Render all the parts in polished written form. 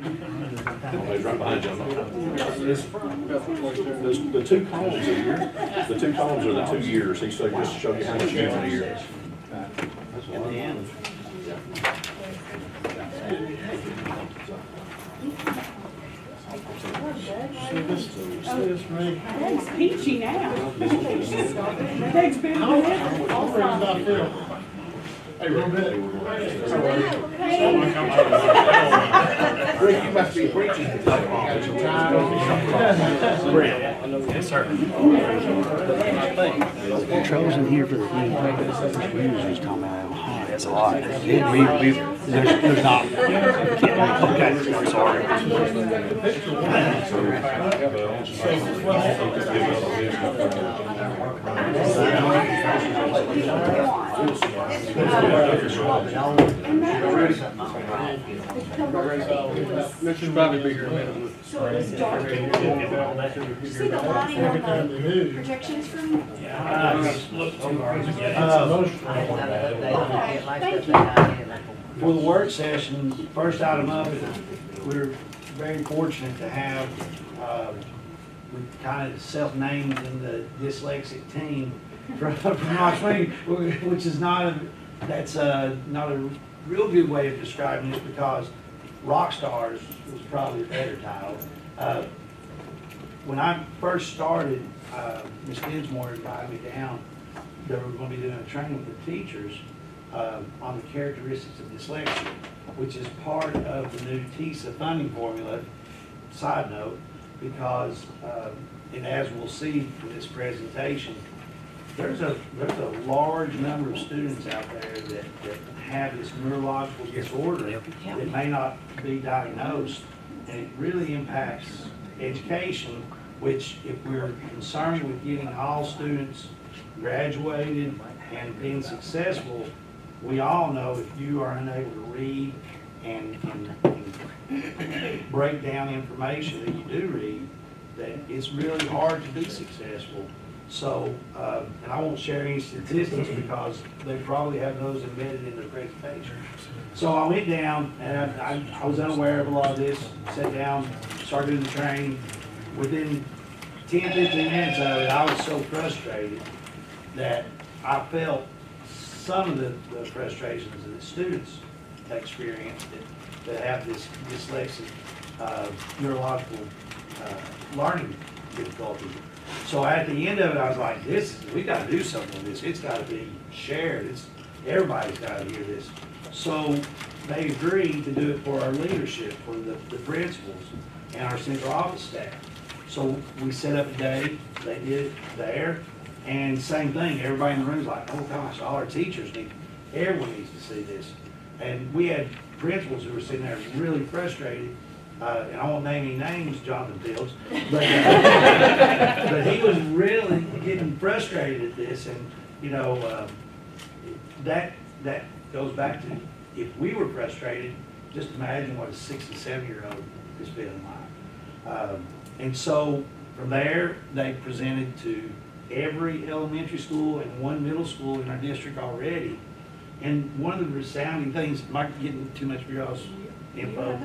He's right behind you. The two columns here, the two columns are the 2 years. He's just to show you how much you in a year. At the end. It's peachy now. It's been good. Hey, real bit. Rick, you must be preaching. Yes, sir. Controls in here for the thing. We usually talk about how hot. That's a lot. There's not. Okay, I'm sorry. Should probably be here in a minute. See the line on the projections from? For the work session, first item up, we're very fortunate to have, we kind of self-named in the dyslexic team from Rock Springs, which is not a, that's not a real good way of describing this because rock stars was probably a better title. When I first started, Ms. Dinsmore invited me down. They were going to be doing a training with the teachers on the characteristics of dyslexia, which is part of the new TISA funding formula. Side note, because, and as we'll see in this presentation, there's a large number of students out there that have this neurological disorder that may not be diagnosed, and it really impacts education, which if we're concerned with getting all students graduated and being successful, we all know if you are unable to read and break down information that you do read, that it's really hard to be successful. So, and I won't share any statistics because they probably have those embedded in their presentation. So I went down and I was unaware of a lot of this, sat down, started doing the training. Within 10, 15 minutes of it, I was so frustrated that I felt some of the frustrations that the students experience that have this dyslexic neurological learning difficulty. So at the end of it, I was like, we got to do something with this. It's got to be shared. Everybody's got to hear this. So they agreed to do it for our leadership, for the principals and our central office staff. So we set up a day, they did it there, and same thing, everybody in the room was like, oh gosh, all our teachers everyone needs to see this. And we had principals who were sitting there really frustrated, and I won't name any names, Jonathan Fields, but he was really getting frustrated at this, and you know, that goes back to, if we were frustrated, just imagine what a 6 and 7-year-old is feeling like. And so from there, they presented to every elementary school and one middle school in our district already. And one of the resounding things, not getting too much of y'all's info,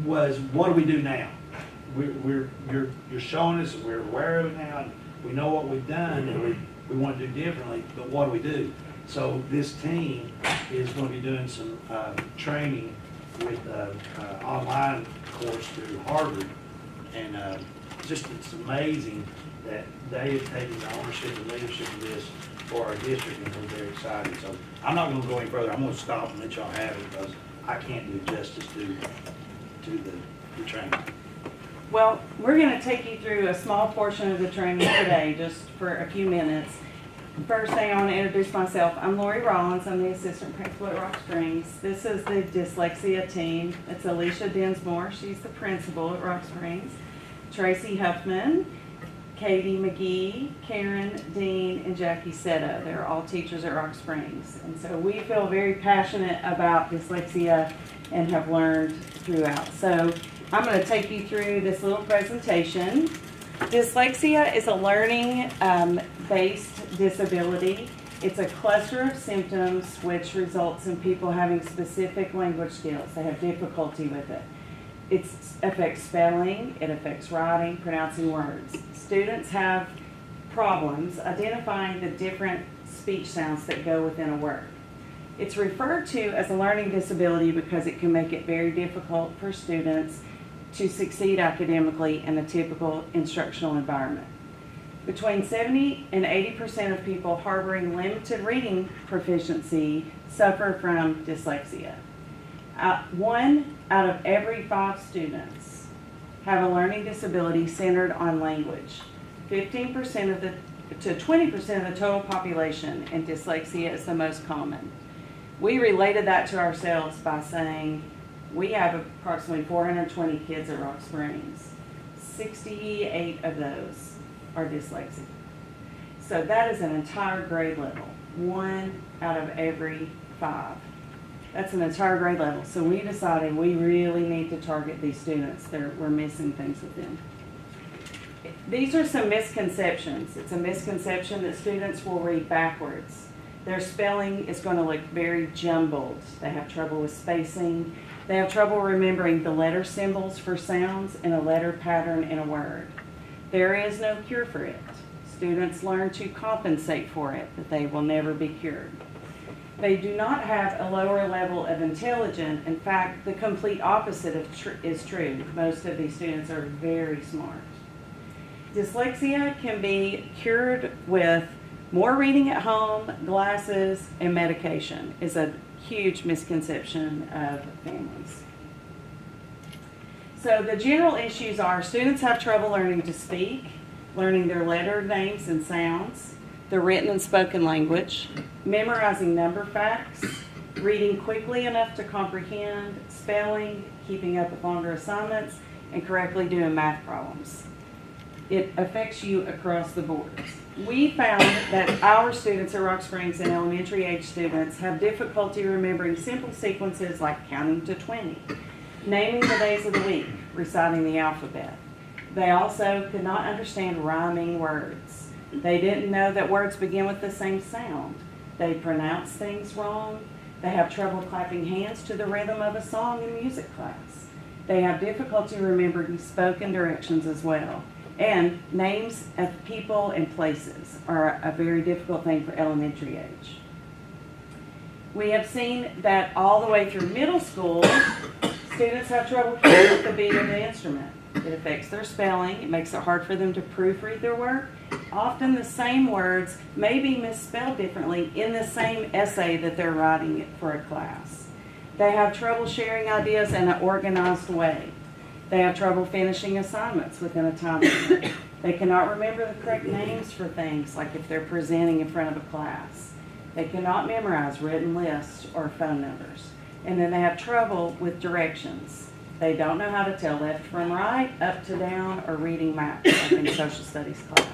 was what do we do now? You're showing us, we're aware of it now, and we know what we've done, and we want to do differently, but what do we do? So this team is going to be doing some training with online course through Harvard, and it's amazing that they have taken the ownership and leadership of this for our district, and we're very excited. So I'm not going to go any further. I'm going to stop and let y'all have it because I can't do justice to the training. Well, we're going to take you through a small portion of the training today, just for a few minutes. First thing, I want to introduce myself. I'm Lori Rollins. I'm the assistant principal at Rock Springs. This is the dyslexia team. It's Alicia Dinsmore. She's the principal at Rock Springs. Tracy Huffman, Katie McGee, Karen Dean, and Jackie Setta. They're all teachers at Rock Springs. And so we feel very passionate about dyslexia and have learned throughout. So I'm going to take you through this little presentation. Dyslexia is a learning-based disability. It's a cluster of symptoms which results in people having specific language skills. They have difficulty with it. It affects spelling, it affects writing, pronouncing words. Students have problems identifying the different speech sounds that go within a word. It's referred to as a learning disability because it can make it very difficult for students to succeed academically in a typical instructional environment. Between 70 and 80% of people harboring limited reading proficiency suffer from dyslexia. 1 out of every 5 students have a learning disability centered on language. 15% to 20% of the total population, and dyslexia is the most common. We related that to ourselves by saying we have approximately 420 kids at Rock Springs. 68 of those are dyslexic. So that is an entire grade level, 1 out of every 5. That's an entire grade level. So we decided we really need to target these students. We're missing things with them. These are some misconceptions. It's a misconception that students will read backwards. Their spelling is going to look very jumbled. They have trouble with spacing. They have trouble remembering the letter symbols for sounds and a letter pattern in a word. There is no cure for it. Students learn to compensate for it, but they will never be cured. They do not have a lower level of intelligence. In fact, the complete opposite is true. Most of these students are very smart. Dyslexia can be cured with more reading at home, glasses, and medication is a huge misconception of families. So the general issues are students have trouble learning to speak, learning their letter names and sounds, the written and spoken language, memorizing number facts, reading quickly enough to comprehend, spelling, keeping up with longer assignments, and correctly doing math problems. It affects you across the board. We found that our students at Rock Springs and elementary age students have difficulty remembering simple sequences like counting to 20, naming the days of the week, reciting the alphabet. They also could not understand rhyming words. They didn't know that words begin with the same sound. They pronounce things wrong. They have trouble clapping hands to the rhythm of a song in music class. They have difficulty remembering spoken directions as well. And names of people and places are a very difficult thing for elementary age. We have seen that all the way through middle school, students have trouble keeping up the beat of the instrument. It affects their spelling. It makes it hard for them to proofread their work. Often the same words may be misspelled differently in the same essay that they're writing for a class. They have trouble sharing ideas in an organized way. They have trouble finishing assignments within a time limit. They cannot remember the correct names for things, like if they're presenting in front of a class. They cannot memorize written lists or phone numbers. And then they have trouble with directions. They don't know how to tell left from right, up to down, or reading maps like in social studies class.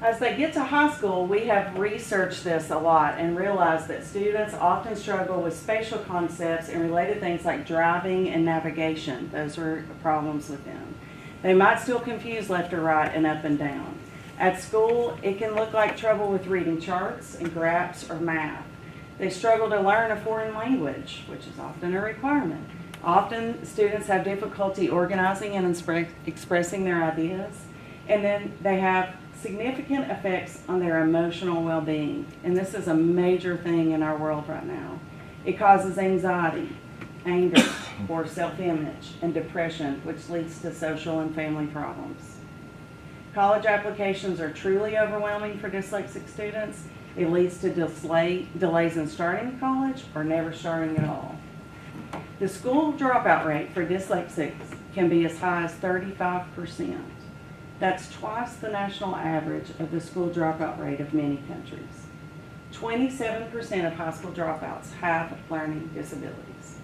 As they get to high school, we have researched this a lot and realized that students often struggle with spatial concepts and related things like driving and navigation. Those are problems with them. They might still confuse left or right and up and down. At school, it can look like trouble with reading charts and graphs or math. They struggle to learn a foreign language, which is often a requirement. Often, students have difficulty organizing and expressing their ideas. And then they have significant effects on their emotional well-being. And this is a major thing in our world right now. It causes anxiety, anger, poor self-image, and depression, which leads to social and family problems. College applications are truly overwhelming for dyslexic students. It leads to delays in starting college or never starting at all. The school dropout rate for dyslexics can be as high as 35%. That's twice the national average of the school dropout rate of many countries. 27% of high school dropouts have learning disabilities.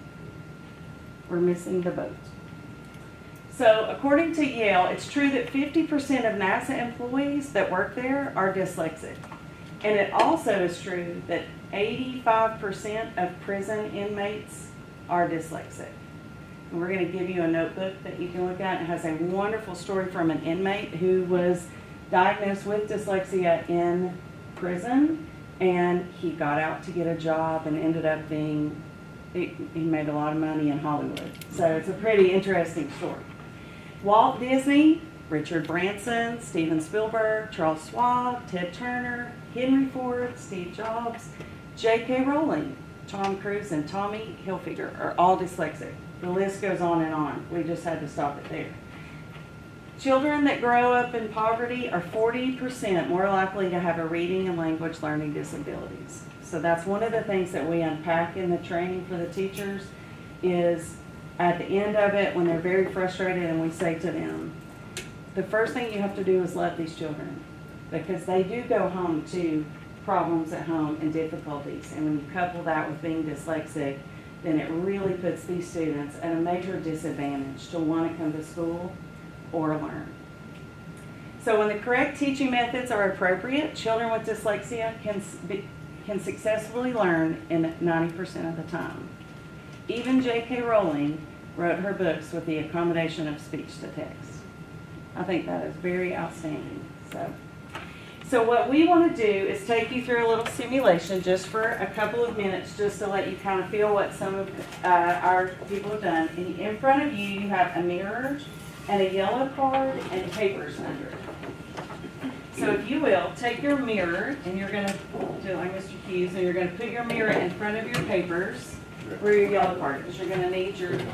We're missing the boat. So according to Yale, it's true that 50% of NASA employees that work there are dyslexic. And it also is true that 85% of prison inmates are dyslexic. And we're going to give you a notebook that you can look at. It has a wonderful story from an inmate who was diagnosed with dyslexia in prison, and he got out to get a job and ended up being he made a lot of money in Hollywood. So it's a pretty interesting story. Walt Disney, Richard Branson, Steven Spielberg, Charles Schwab, Ted Turner, Henry Ford, Steve Jobs, J.K. Rowling, Tom Cruise, and Tommy Hilfiger are all dyslexic. The list goes on and on. We just had to stop it there. Children that grow up in poverty are 40% more likely to have a reading and language learning disabilities. So that's one of the things that we unpack in the training for the teachers is at the end of it when they're very frustrated and we say to them, the first thing you have to do is love these children because they do go home to problems at home and difficulties. And when you couple that with being dyslexic, then it really puts these students at a major disadvantage to want to come to school or learn. So when the correct teaching methods are appropriate, children with dyslexia can successfully learn in 90% of the time. Even J.K. Rowling wrote her books with the accommodation of speech to text. I think that is very outstanding. So what we want to do is take you through a little simulation just for a couple of minutes just to let you kind of feel what some of our people have done. And in front of you, you have a mirror and a yellow card and papers under it. So if you will, take your mirror and you're going to do like Mr. Hughes and you're going to put your mirror in front of your papers where your yellow card because you're going to need your, give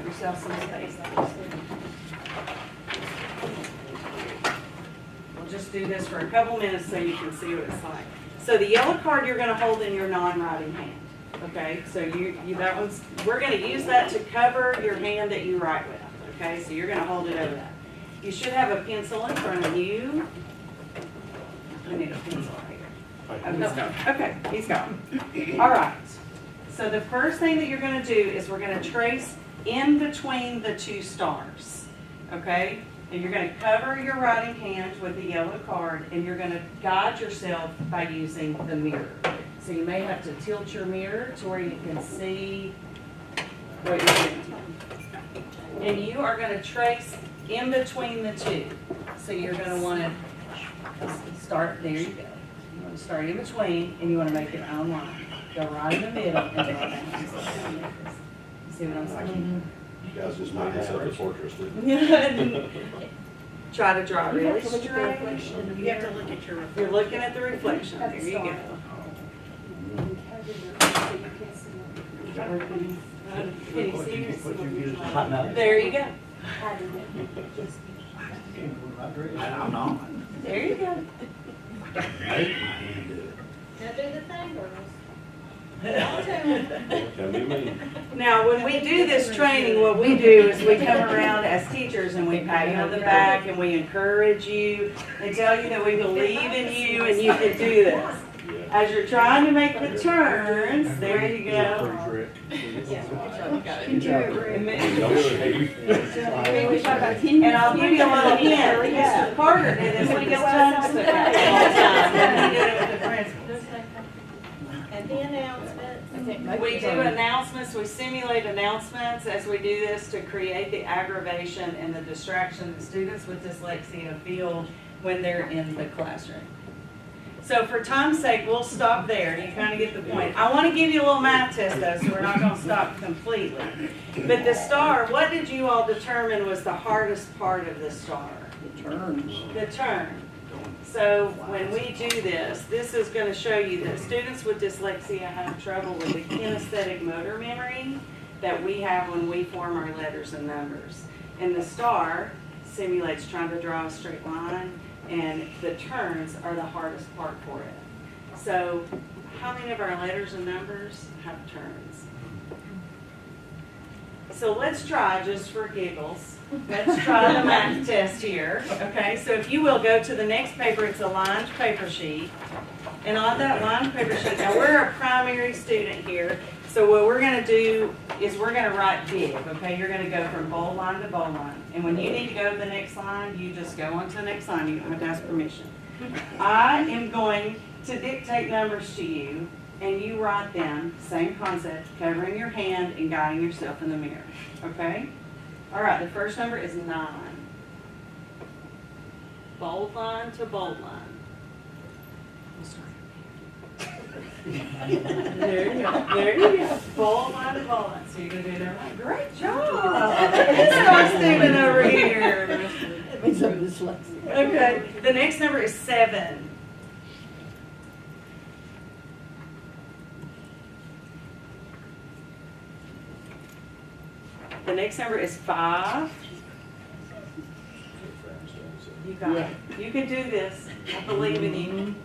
yourself some space. We'll just do this for a couple minutes so you can see what it's like. So the yellow card you're going to hold in your non-writing hand. Okay, so that one's, we're going to use that to cover your hand that you write with. Okay, so you're going to hold it over that. You should have a pencil in front of you. I need a pencil right here. Oh, he's gone. Okay, he's gone. All right. So the first thing that you're going to do is we're going to trace in between the two stars. Okay? And you're going to cover your writing hand with the yellow card, and you're going to guide yourself by using the mirror. So you may have to tilt your mirror to where you can see what you're doing. And you are going to trace in between the two. So you're going to want to start, there you go. You want to start in between, and you want to make your own line. Go right in the middle and draw down. See what I'm saying? You guys just made this up as fortress, didn't you? Try to draw really straight. You have to look at your. You're looking at the reflection. There you go. Can you see yours? There you go. I'm not. There you go. Now do the thing, girls. Can be me. Now, when we do this training, what we do is we come around as teachers and we pat you on the back and we encourage you and tell you that we believe in you and you can do this. As you're trying to make the turns, there you go. And I'll give you a little hint. Mr. Carter did this with his tongue stuck out all the time. And he did it with the principals. And the announcements. We do announcements, we simulate announcements as we do this to create the aggravation and the distraction that students with dyslexia feel when they're in the classroom. So for time's sake, we'll stop there. You kind of get the point. I want to give you a little math test though, so we're not going to stop completely. But the star, what did you all determine was the hardest part of the star? The turns. The turn. So when we do this, this is going to show you that students with dyslexia have trouble with the kinesthetic motor memory that we have when we form our letters and numbers. And the star simulates trying to draw a straight line, and the turns are the hardest part for it. So how many of our letters and numbers have turns? So let's try, just for giggles, let's try the math test here. Okay, so if you will go to the next paper, it's a lined paper sheet. And on that lined paper sheet, now we're a primary student here, so what we're going to do is we're going to write big, okay? You're going to go from bold line to bold line. And when you need to go to the next line, you just go on to the next line. You don't have to ask permission. I am going to dictate numbers to you, and you write them, same concept, covering your hand and guiding yourself in the mirror, okay? All right, the first number is 9. Bold line to bold line. We'll start There you go. There you go. Full-minded bullets. So you're gonna do that right. Great job. Start standing over here. Okay. The next number is 7. The next number is 5. You got it. You can do this. I believe in you.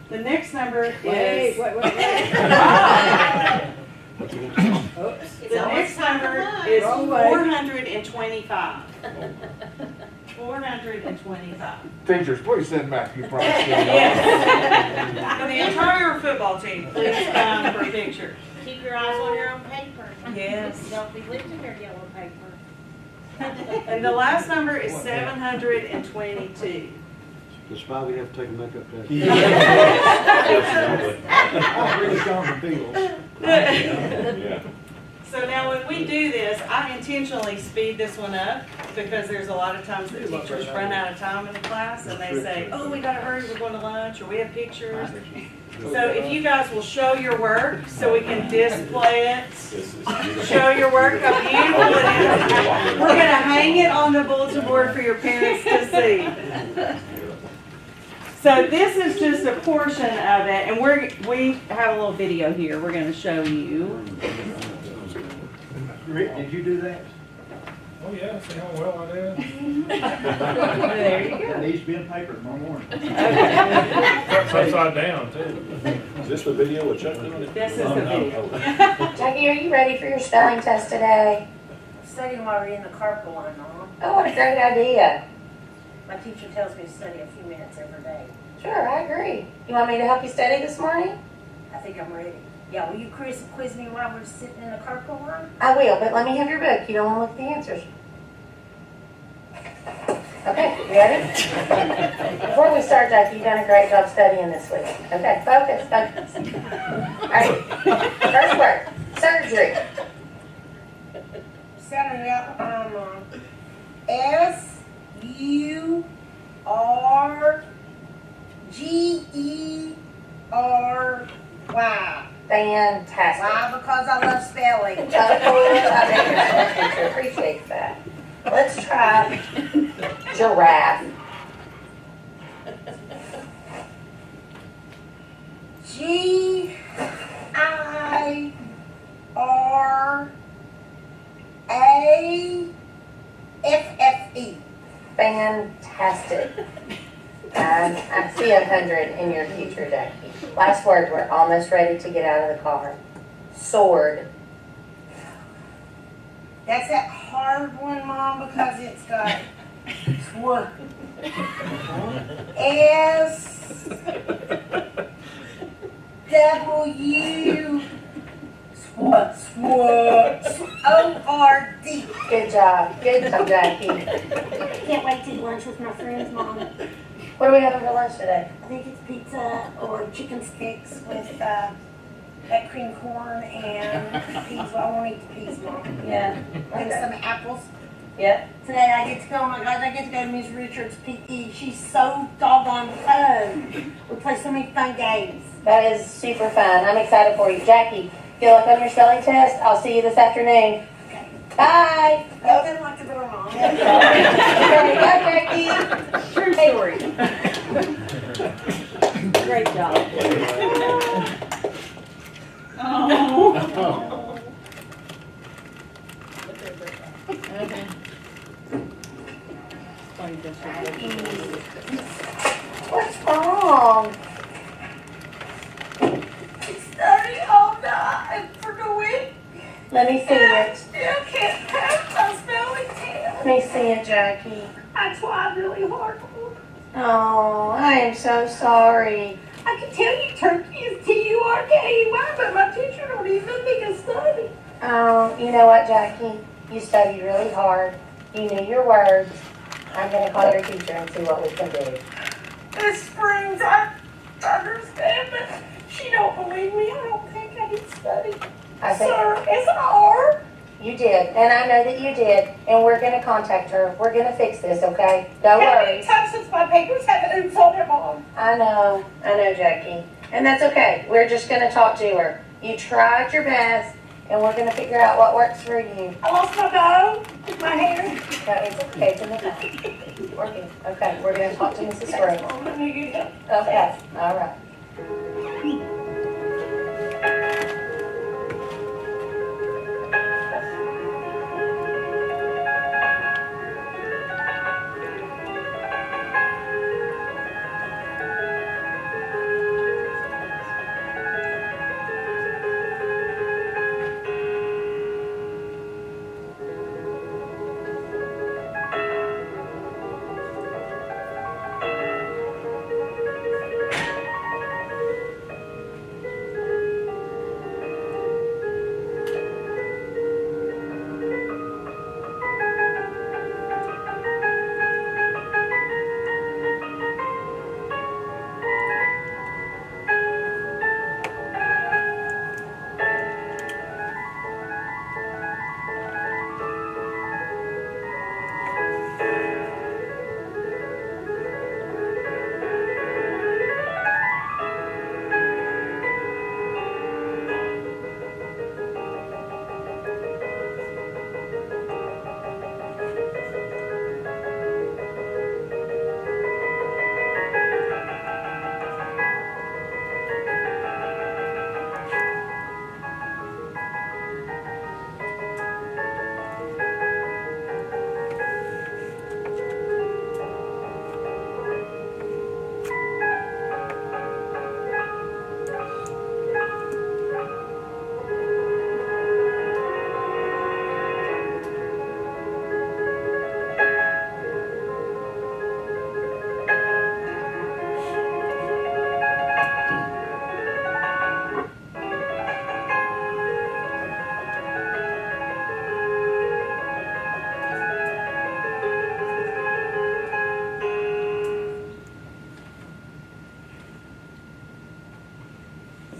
The next number is. It's The always next number is 425. 425. Teachers, please send Matthew Price. Yes. For the entire football team, please come for a picture. Keep your eyes on your own paper. Yes. Don't be lifting your yellow paper. And the last number is 722. Does Bobby have to take a makeup test? Absolutely. Really strong from Beagles. Yeah. So now when we do this, I intentionally speed this one up because there's a lot of times that teachers run out of time in the class and they say, oh, we gotta hurry, we're going to lunch, or we have pictures. So if you guys will show your work so we can display it, show your work, how beautiful it is. We're gonna hang it on the bulletin board for your parents to see. So this is just a portion of it, and we have a little video here we're gonna show you. Rick, did you do that? Oh, yeah, see how well I did? There you go. It needs to be in paper tomorrow morning. That's upside down, too. Is this the video with Chuck doing it? This is the video. Jackie, are you ready for your spelling test today? Study them already in the carpool line, Mom. Oh, what a great idea. My teacher tells me to study a few minutes every day. Sure, I agree. You want me to help you study this morning? I think I'm ready. Yeah, will you quiz me while we're sitting in the carpool line? I will, but let me have your book. You don't want to look at the answers. Okay, you ready? Before we start, Jackie, you've done a great job studying this week. Okay, focus. All right, first word, surgery. Sounding out, S-U-R-G-E-R-Y. Fantastic. Why? Because I love spelling. Of course, I bet your spelling teacher appreciates that. Let's try giraffe. G-I-R-A-F-F-E. Fantastic. I see 100 in your future, Jackie. Last word, we're almost ready to get out of the car. Sword. That's that hard one, Mom, because it's got S-W O-R-D. Good job, Jackie. Can't wait to eat lunch with my friends, Mom. What are we having for lunch today? I think it's pizza or chicken sticks with that cream corn and peas. Well, I won't eat the peas, Mom. Yeah. And some apples. Yeah. Today I get to go, oh my gosh, I get to go to Miss Richards' PE. She's so doggone fun. We play so many fun games. That is super fun. I'm excited for you. Jackie, good luck on your spelling test. I'll see you this afternoon. Bye. Open like the door, Mom. There you go, Jackie. True story. Great job. Oh. Okay. What's wrong? Study all night for the week. Let me see And I it. still can't pass my spelling test. Let me see it, Jackie. I tried really hard. Oh, I am so sorry. I can tell you turkey is T-U-R-K-E-Y, but my teacher don't even think I study. Oh, you know what, Jackie? You studied really hard. You knew your words. I'm going to call your teacher and see what we can do. Miss Springs, I understand, but she don't believe me. I don't think I can study. I think, Sir, it's an R. You did, and I know that you did, and we're gonna contact her. We're gonna fix this, okay? Don't How worry. many times since my papers haven't oops on them all? I know, Jackie. And that's okay. We're just gonna talk to her. You tried your best, and we're gonna figure out what works for you. I lost my bow, my hair. That is okay, it's in the back. Working. Okay, we're gonna talk to Mrs. Gray. Oh, let me get help. Okay, all right.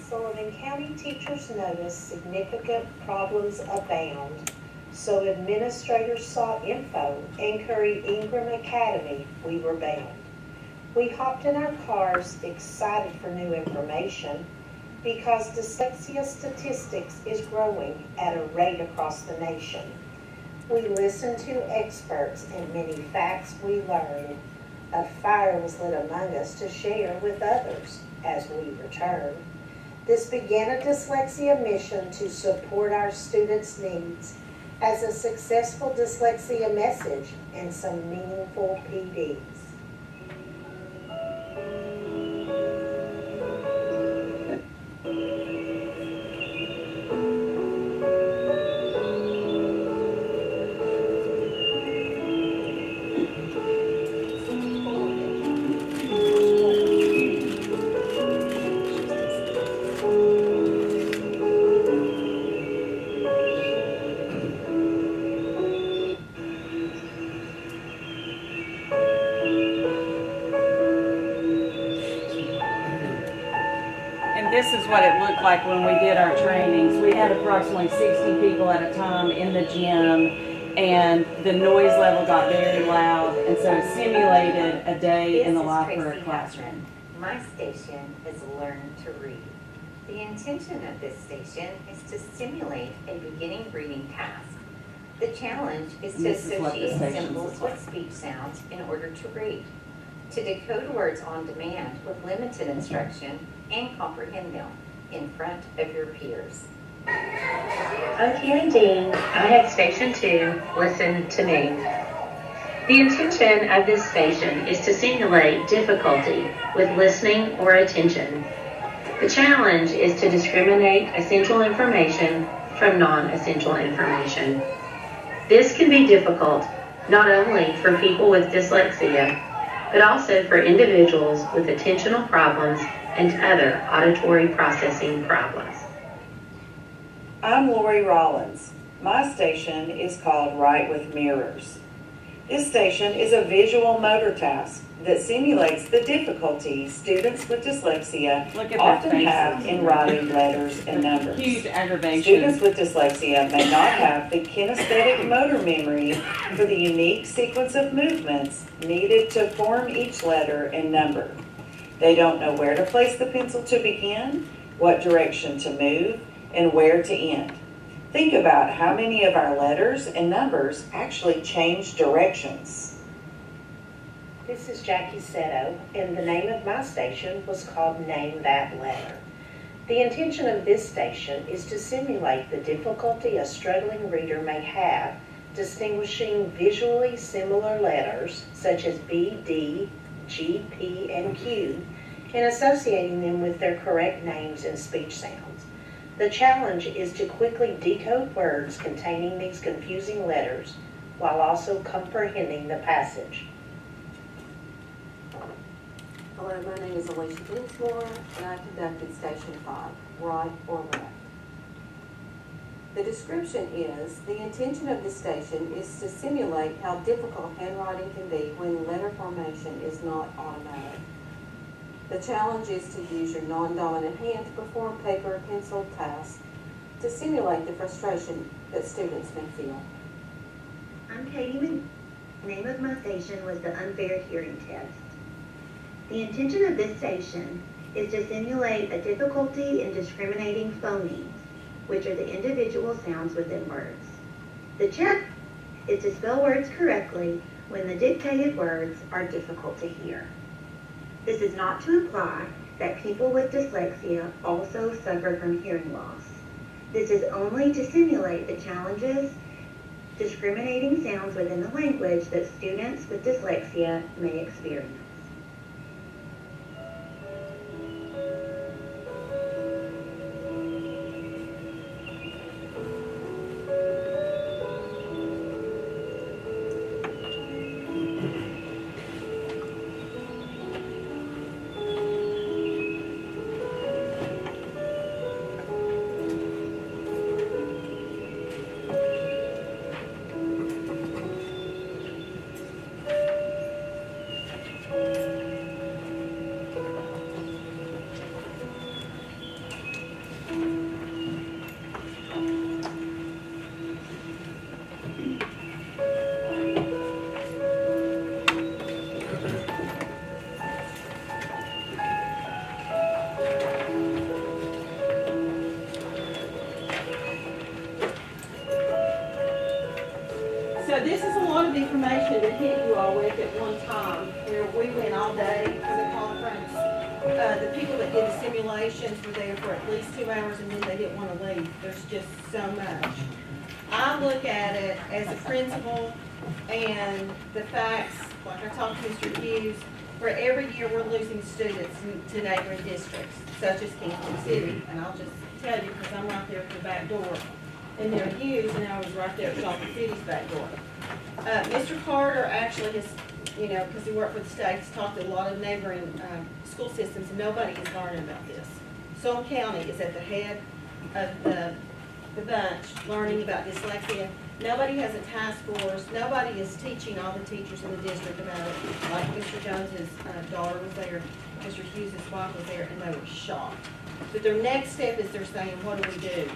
Sullivan County teachers noticed significant problems abound, so administrators sought info and Curry Ingram Academy, we were bound. We hopped in our cars excited for new information because dyslexia statistics is growing at a rate across the nation. We listened to experts and many facts we learned. A fire was lit among us to share with others as we returned. This began a dyslexia mission to support our students' needs as a successful dyslexia message and some meaningful PDs. This is what it looked like when we did our trainings. We had approximately 60 people at a time in the gym, and the noise level got very loud, and so it simulated a day in the life of a classroom. My station is Learn to Read. The intention of this station is to simulate a beginning reading task. The challenge is to associate symbols with speech sounds in order to read, to decode words on demand with limited instruction, and comprehend them in front of your peers. Okay, Dean, I have Station 2, Listen to Me. The intention of this station is to simulate difficulty with listening or attention. The challenge is to discriminate essential information from non-essential information. This can be difficult not only for people with dyslexia, but also for individuals with attentional problems and other auditory processing problems. I'm Lori Rollins. My station is called Write with Mirrors. This station is a visual motor task that simulates the difficulties students with dyslexia Look at their often faces. have in writing letters and numbers. Huge aggravation. Students with dyslexia may not have the kinesthetic motor memory for the unique sequence of movements needed to form each letter and number. They don't know where to place the pencil to begin, what direction to move, and where to end. Think about how many of our letters and numbers actually change directions. This is Jackie Seto, and the name of my station was called Name That Letter. The intention of this station is to simulate the difficulty a struggling reader may have distinguishing visually similar letters such as B, D, G, P, and Q, and associating them with their correct names and speech sounds. The challenge is to quickly decode words containing these confusing letters while also comprehending the passage. Hello, my name is Alicia Dinsmore, and I conducted Station 5, Right or Left. The description is, the intention of this station is to simulate how difficult handwriting can be when letter formation is not automatic. The challenge is to use your non-dominant hand to perform paper or pencil tasks to simulate the frustration that students may feel. I'm Katie Mc. Name of my station was the Unfair Hearing Test. The intention of this station is to simulate a difficulty in discriminating phonemes, which are the individual sounds within words. The challenge is to spell words correctly when the dictated words are difficult to hear. This is not to imply that people with dyslexia also suffer from hearing loss. This is only to simulate the challenges discriminating sounds within the language that students with dyslexia may experience. So this is a lot of information to hit you all with at one time. We went all day for the conference. The people that did the simulations were there for at least 2 hours and then they didn't want to leave. There's just so much. I look at it as a principal and the facts, like I talked to Mr. Hughes, for every year we're losing students to neighboring districts, such as Kingston City. And I'll just tell you, because I'm right there at the back door. And they're Hughes, and I was right there at Sullivan City's back door. Mr. Carter actually has, because he worked for the state, has talked to a lot of neighboring school systems, and nobody is learning about this. Sullivan County is at the head of the bunch learning about dyslexia. Nobody has a task force. Nobody is teaching all the teachers in the district about it. Like Mr. Jones's daughter was there, Mr. Hughes' wife was there, and they were shocked. But their next step is they're saying, what do we do?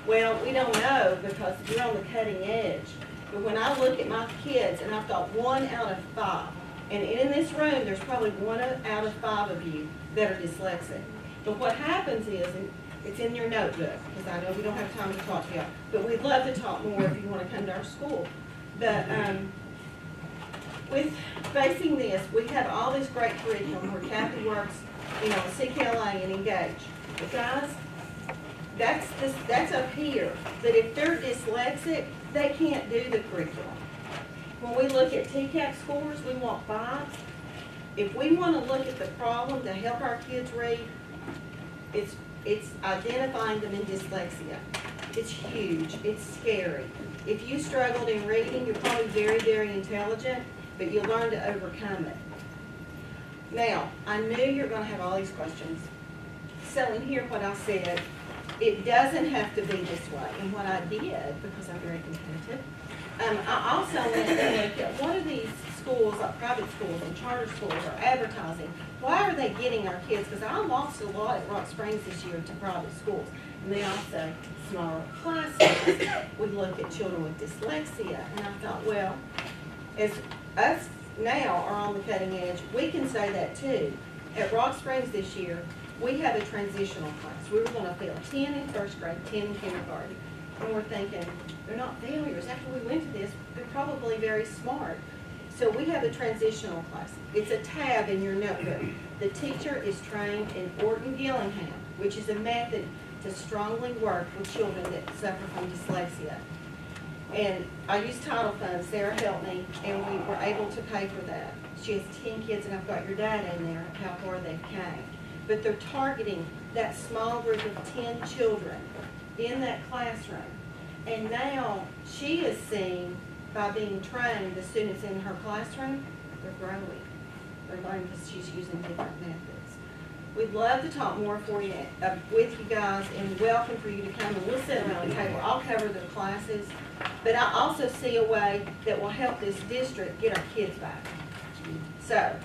Well, we don't know because we're on the cutting edge. But when I look at my kids, and I've got 1 out of 5, and in this room, there's probably 1 out of 5 of you that are dyslexic. But what happens is, and it's in your notebook, because I know we don't have time to talk to you, but we'd love to talk more if you want to come to our school. But with facing this, we have all this great curriculum where Kathy works, CKLA and Engage. But guys, that's up here. But if they're dyslexic, they can't do the curriculum. When we look at TCAP scores, we want 5s. If we want to look at the problem to help our kids read, it's identifying them in dyslexia. It's huge. It's scary. If you struggled in reading, you're probably very, very intelligent, but you learn to overcome it. Now, I knew you're going to have all these questions. So in here, what I said, it doesn't have to be this way. And what I did, because I'm very competitive, I also went and looked at what are these schools, like private schools and charter schools, are advertising. Why are they getting our kids? Because I lost a lot at Rock Springs this year to private schools. And they also smaller classes. We look at children with dyslexia. And I thought, well, as us now are on the cutting edge, we can say that too. At Rock Springs this year, we have a transitional class. We were going to fail 10 in first grade, 10 in kindergarten. And we're thinking, they're not failures. After we went to this, they're probably very smart. So we have a transitional class. It's a tab in your notebook. The teacher is trained in Orton-Gillingham, which is a method to strongly work with children that suffer from dyslexia. And I used title funds. Sarah helped me, and we were able to pay for that. She has 10 kids, and I've got your data in there, how far they've came. But they're targeting that small group of 10 children in that classroom. And now she is seeing, by being trained, the students in her classroom, they're growing. They're learning because she's using different methods. We'd love to talk more for you, with you guys, and welcome for you to come, and we'll sit around the table. I'll cover the classes, but I also see a way that will help this district get our kids back. So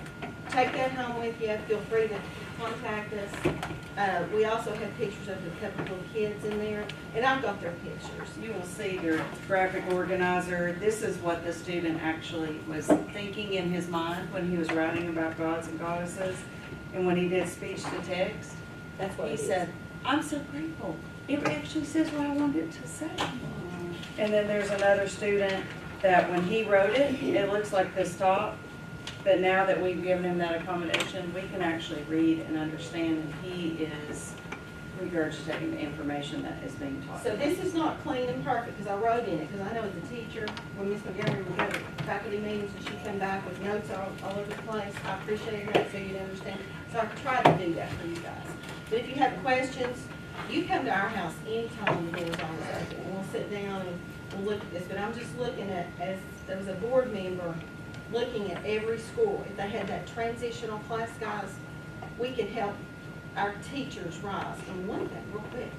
take that home with you. Feel free to contact us. We also have pictures of a couple of little kids in there, and I've got their pictures. You will see their graphic organizer. This is what the student actually was thinking in his mind when he was writing about gods and goddesses. And when he did speech to text, That's what he it is. said, I'm so grateful. It actually says what I wanted it to say. And then there's another student that when he wrote it, it looks like this top. But now that we've given him that accommodation, we can actually read and understand, and he is regurgitating the information that is being taught. So this is not clean and perfect, because I wrote in it, because I know as a teacher, when Ms. McGarry would go to faculty meetings and she'd come back with notes all over the place, I appreciated that so you'd understand. So I tried to do that for you guys. But if you have questions, you come to our house anytime the door's always open, and we'll sit down and we'll look at this. But I'm just looking at, as there was a board member looking at every school, if they had that transitional class, guys, we could help our teachers rise. And one thing, real quick,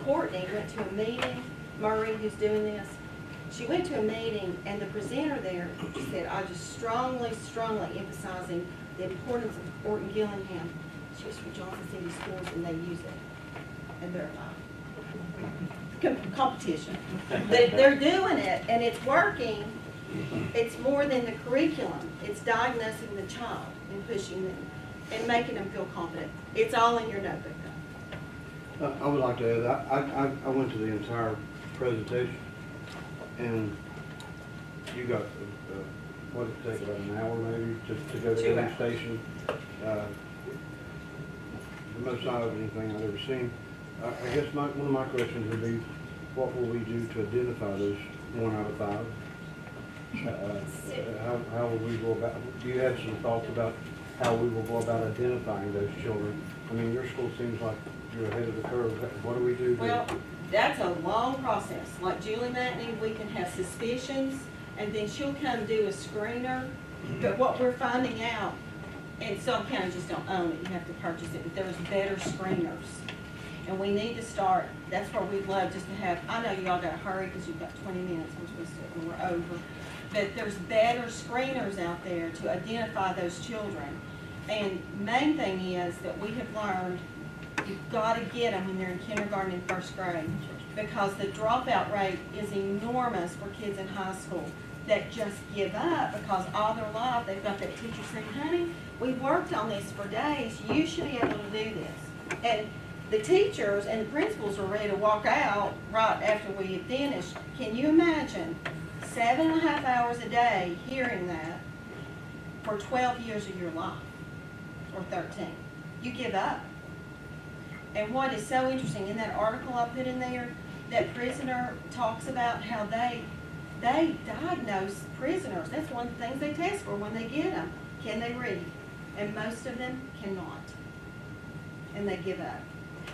Courtney went to a meeting, Murray, who's doing this, she went to a meeting, and the presenter there said, I just strongly emphasizing the importance of Orton-Gillingham. She was from Johnson City Schools, and they use it. And they're competition. They're doing it, and it's working. It's more than the curriculum. It's diagnosing the child and pushing them and making them feel confident. It's all in your notebook, though. I would like to add, I went to the entire presentation, and you got, what did it take, about an hour maybe, to go to 2 every hours. station? The most eye-opening thing I've ever seen. I guess one of my questions would be, what will we do to identify those 1 out of 5? How will we go about, do you have some thoughts about how we will go about identifying those children? I mean, your school seems like you're ahead of the curve. What do we do? Well, that's a long process. Like Julie Matney, we can have suspicions, and then she'll come do a screener. But what we're finding out, and some counties just don't own it, you have to purchase it, but there's better screeners. And we need to start, that's where we'd love just to have, I know y'all gotta hurry because you've got 20 minutes, and we're over. But there's better screeners out there to identify those children. And main thing is that we have learned you've got to get them when they're in kindergarten and first grade, because the dropout rate is enormous for kids in high school that just give up because all their life they've got that teacher saying, honey, we worked on this for days, you should be able to do this. And the teachers and the principals were ready to walk out right after we had finished. Can you imagine 7.5 hours a day hearing that for 12 years of your life, or 13? You give up. And what is so interesting, in that article I put in there, that prisoner talks about how they diagnose prisoners. That's one of the things they test for when they get them. Can they read? And most of them cannot. And they give up.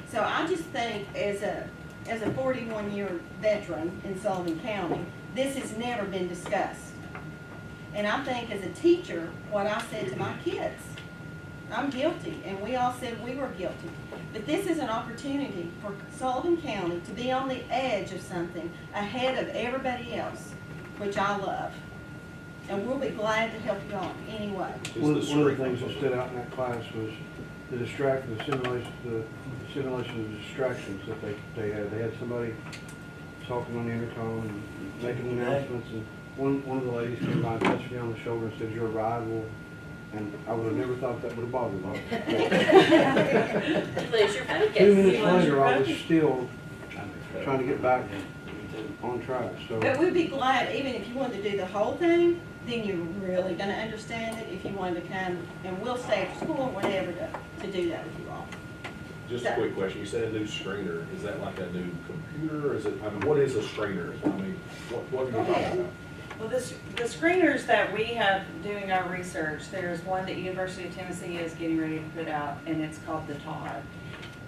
So I just think as a 41-year veteran in Sullivan County, this has never been discussed. And I think as a teacher, what I said to my kids, I'm guilty, and we all said we were guilty. But this is an opportunity for Sullivan County to be on the edge of something ahead of everybody else, which I love. And we'll be glad to help you on anyway. One of the things that stood out in that class was the simulation of distractions that they had. They had somebody talking on the intercom and making announcements, and one of the ladies came by and touched me on the shoulder and said, "Your arrival," and I would have never thought that would have bothered me. Lose your focus. 2 minutes You lose later, your I was focus. still trying to get back on track, so. But we'd be glad, even if you wanted to do the whole thing, then you're really gonna understand it if you wanted to come, and we'll stay after school or whatever to do that with you all. Just a quick question, you said a new screener, is that like a new computer, or is it, I mean, what is a screener? I mean, what are you talking about? Well, the screeners that we have doing our research, there's one that University of Tennessee is getting ready to put out, and it's called the Todd.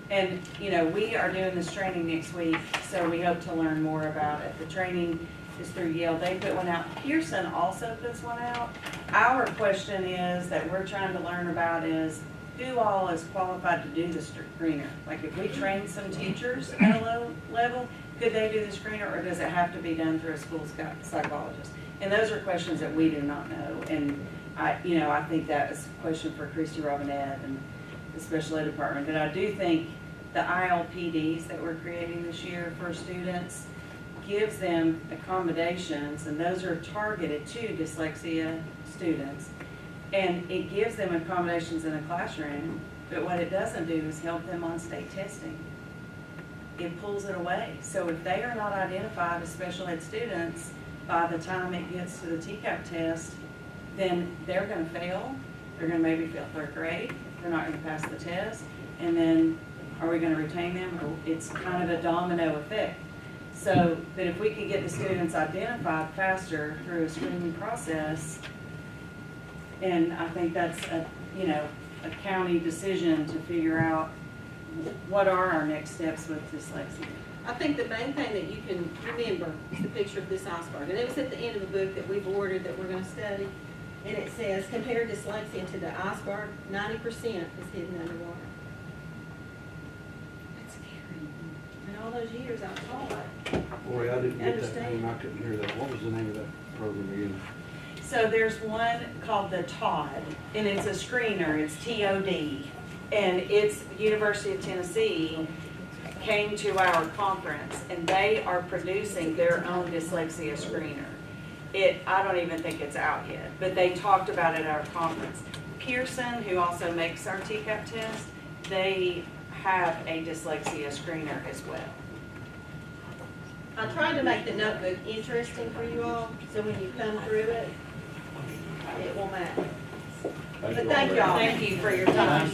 And, you know, we are doing this training next week, so we hope to learn more about it. The training is through Yale. They put one out. Pearson also puts one out. Our question is that we're trying to learn about is who all is qualified to do the screener? Like if we train some teachers at a low level, could they do the screener, or does it have to be done through a school psychologist? And those are questions that we do not know. And I think that is a question for Christy Robinette and the special ed department. But I do think the ILPDs that we're creating this year for students gives them accommodations, and those are targeted to dyslexia students. And it gives them accommodations in a classroom, but what it doesn't do is help them on state testing. It pulls it away. So if they are not identified as special ed students by the time it gets to the TCAP test, then they're going to fail. They're going to maybe fail third grade. They're not going to pass the test. And then are we going to retain them? Or it's kind of a domino effect. So that if we could get the students identified faster through a screening process, and I think that's a county decision to figure out what are our next steps with dyslexia. I think the main thing that you can remember is the picture of this iceberg. And it was at the end of the book that we've ordered that we're going to study. And it says, compare dyslexia to the iceberg, 90% is hidden underwater. That's scary. In all those years I taught. Boy, I didn't get that name, I couldn't hear that. What was the name of that program again? So there's one called the Todd, and it's a screener, it's TOD. And it's University of Tennessee came to our conference, and they are producing their own dyslexia screener. I don't even think it's out yet, but they talked about it at our conference. Pearson, who also makes our TCAP test, they have a dyslexia screener as well. I tried to make the notebook interesting for you all, so when you come through it, it will matter. But thank y'all. Thank you for your time.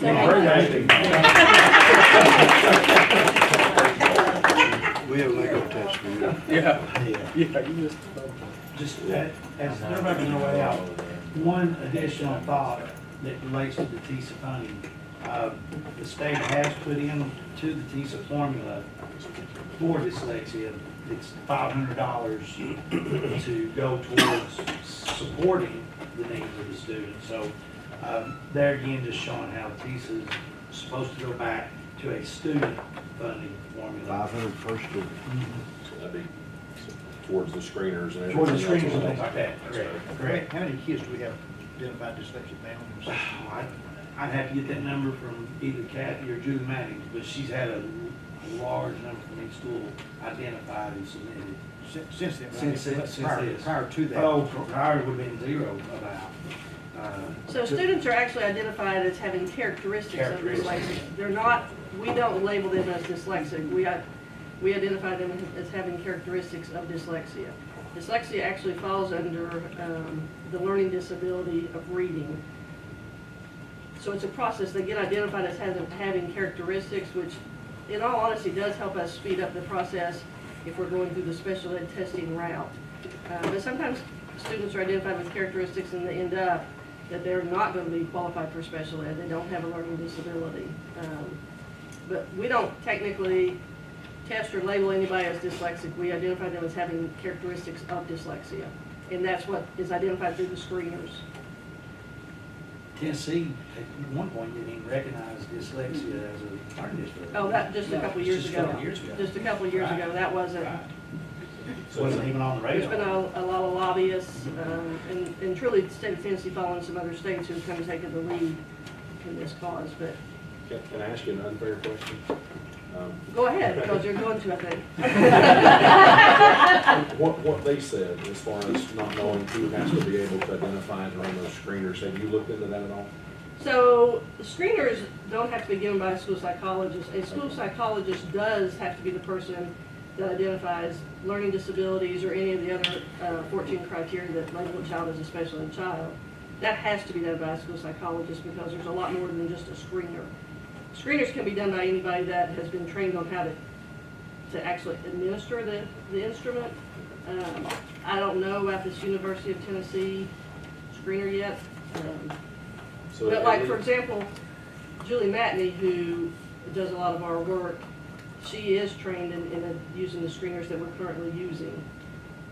We have a makeup test for you. Yeah, you just, as everybody's on their way out, one additional thought that relates to the TISA funding. The state has put into the TISA formula for dyslexia, it's $500 to go towards supporting the needs of the student. So there again, just showing how TISA is supposed to go back to a student funding formula. 500 per student. So that'd be towards the screeners and everything. Towards the screeners and things like that, correct. How many kids do we have identified dyslexic now? I'd have to get that number from either Kathy or Julie Maddings, but she's had a large number from each school identified and submitted. Since then, Since this. prior to that. Oh, prior would have been zero about. So students are actually identified as having characteristics of dyslexia. They're not, we don't label them as dyslexic. We identify them as having characteristics of dyslexia. Dyslexia actually falls under the learning disability of reading. So it's a process. They get identified as having characteristics, which in all honesty does help us speed up the process if we're going through the special ed testing route. But sometimes students are identified with characteristics and they end up that they're not going to be qualified for special ed. They don't have a learning disability. But we don't technically test or label anybody as dyslexic. We identify them as having characteristics of dyslexia. And that's what is identified through the screeners. Tennessee, at one point, didn't even recognize dyslexia as a learning disability. Oh, that, just a couple years Just a ago. couple years ago. Just a couple years Right. ago, that wasn't. Right. Wasn't even on the There's radar. been a lot of lobbyists, and truly the state of Tennessee following some other states who've kind of taken the lead in this cause, but Can I ask you an unfair question? go ahead, because you're going to, I think. What they said, as far as not knowing who has to be able to identify and run those screeners, have you looked into that at all? So screeners don't have to be given by a school psychologist. A school psychologist does have to be the person that identifies learning disabilities or any of the other 14 criteria that label a child as a special ed child. That has to be done by a school psychologist because there's a lot more than just a screener. Screeners can be done by anybody that has been trained on how to actually administer the instrument. I don't know about this University of Tennessee screener yet. But like, for example, Julie Matney, who does a lot of our work, she is trained in using the screeners that we're currently using,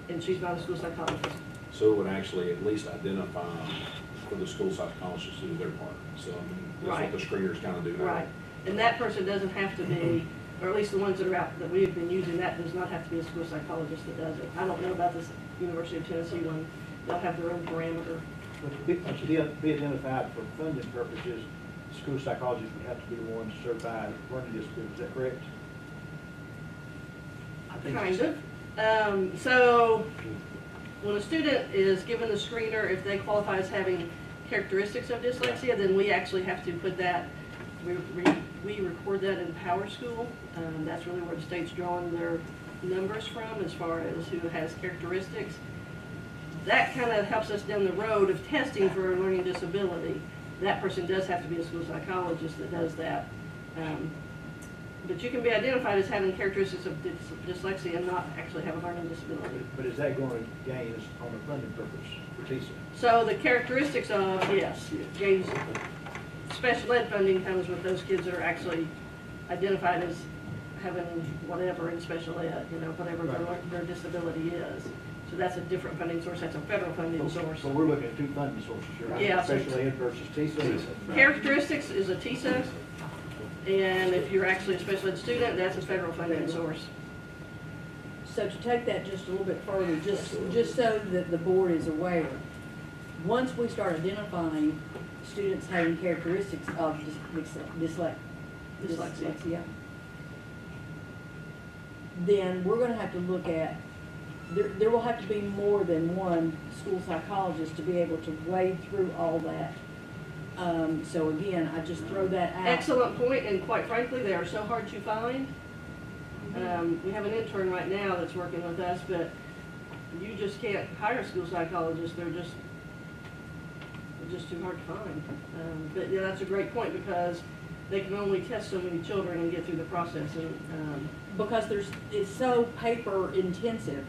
and she's not a school psychologist. So it would actually at least identify for the school psychologist to do their part. So I mean, that's what the screeners kind of do now. Right. And that person doesn't have to be, or at least the ones that are out that we've been using, that does not have to be a school psychologist that does it. I don't know about this University of Tennessee one. They'll have their own parameter. But to be identified for funding purposes, school psychologists would have to be the ones certified learning disabilities, is that correct? I think Kind of. So when a student is given the screener, if they qualify as having characteristics of dyslexia, then we actually have to put that, we record that in Power School. That's really where the state's drawing their numbers from as far as who has characteristics. That kind of helps us down the road of testing for a learning disability. That person does have to be a school psychologist that does that. But you can be identified as having characteristics of dyslexia and not actually have a learning disability. But is that going to gain us on a funding purpose for TISA? So the characteristics of, yes, gains, special ed funding comes with those kids that are actually identified as having whatever in special ed, you know, whatever their disability is. So that's a different funding source, that's a federal funding source. So we're looking at two funding sources here, right? Yeah. Special ed versus TISA? Characteristics is a TISA, and if you're actually a special ed student, that's a federal funding source. So to take that just a little bit further, just so that the board is aware, once we start identifying students having characteristics of dyslexia, then we're going to have to look at, there will have to be more than one school psychologist to be able to wade through all that. So again, I just throw that out. Excellent point, and quite frankly, they are so hard to find. We have an intern right now that's working with us, but you just can't hire a school psychologist. They're just too hard to find. But yeah, that's a great point because they can only test so many children and get through the process. And because it's so paper intensive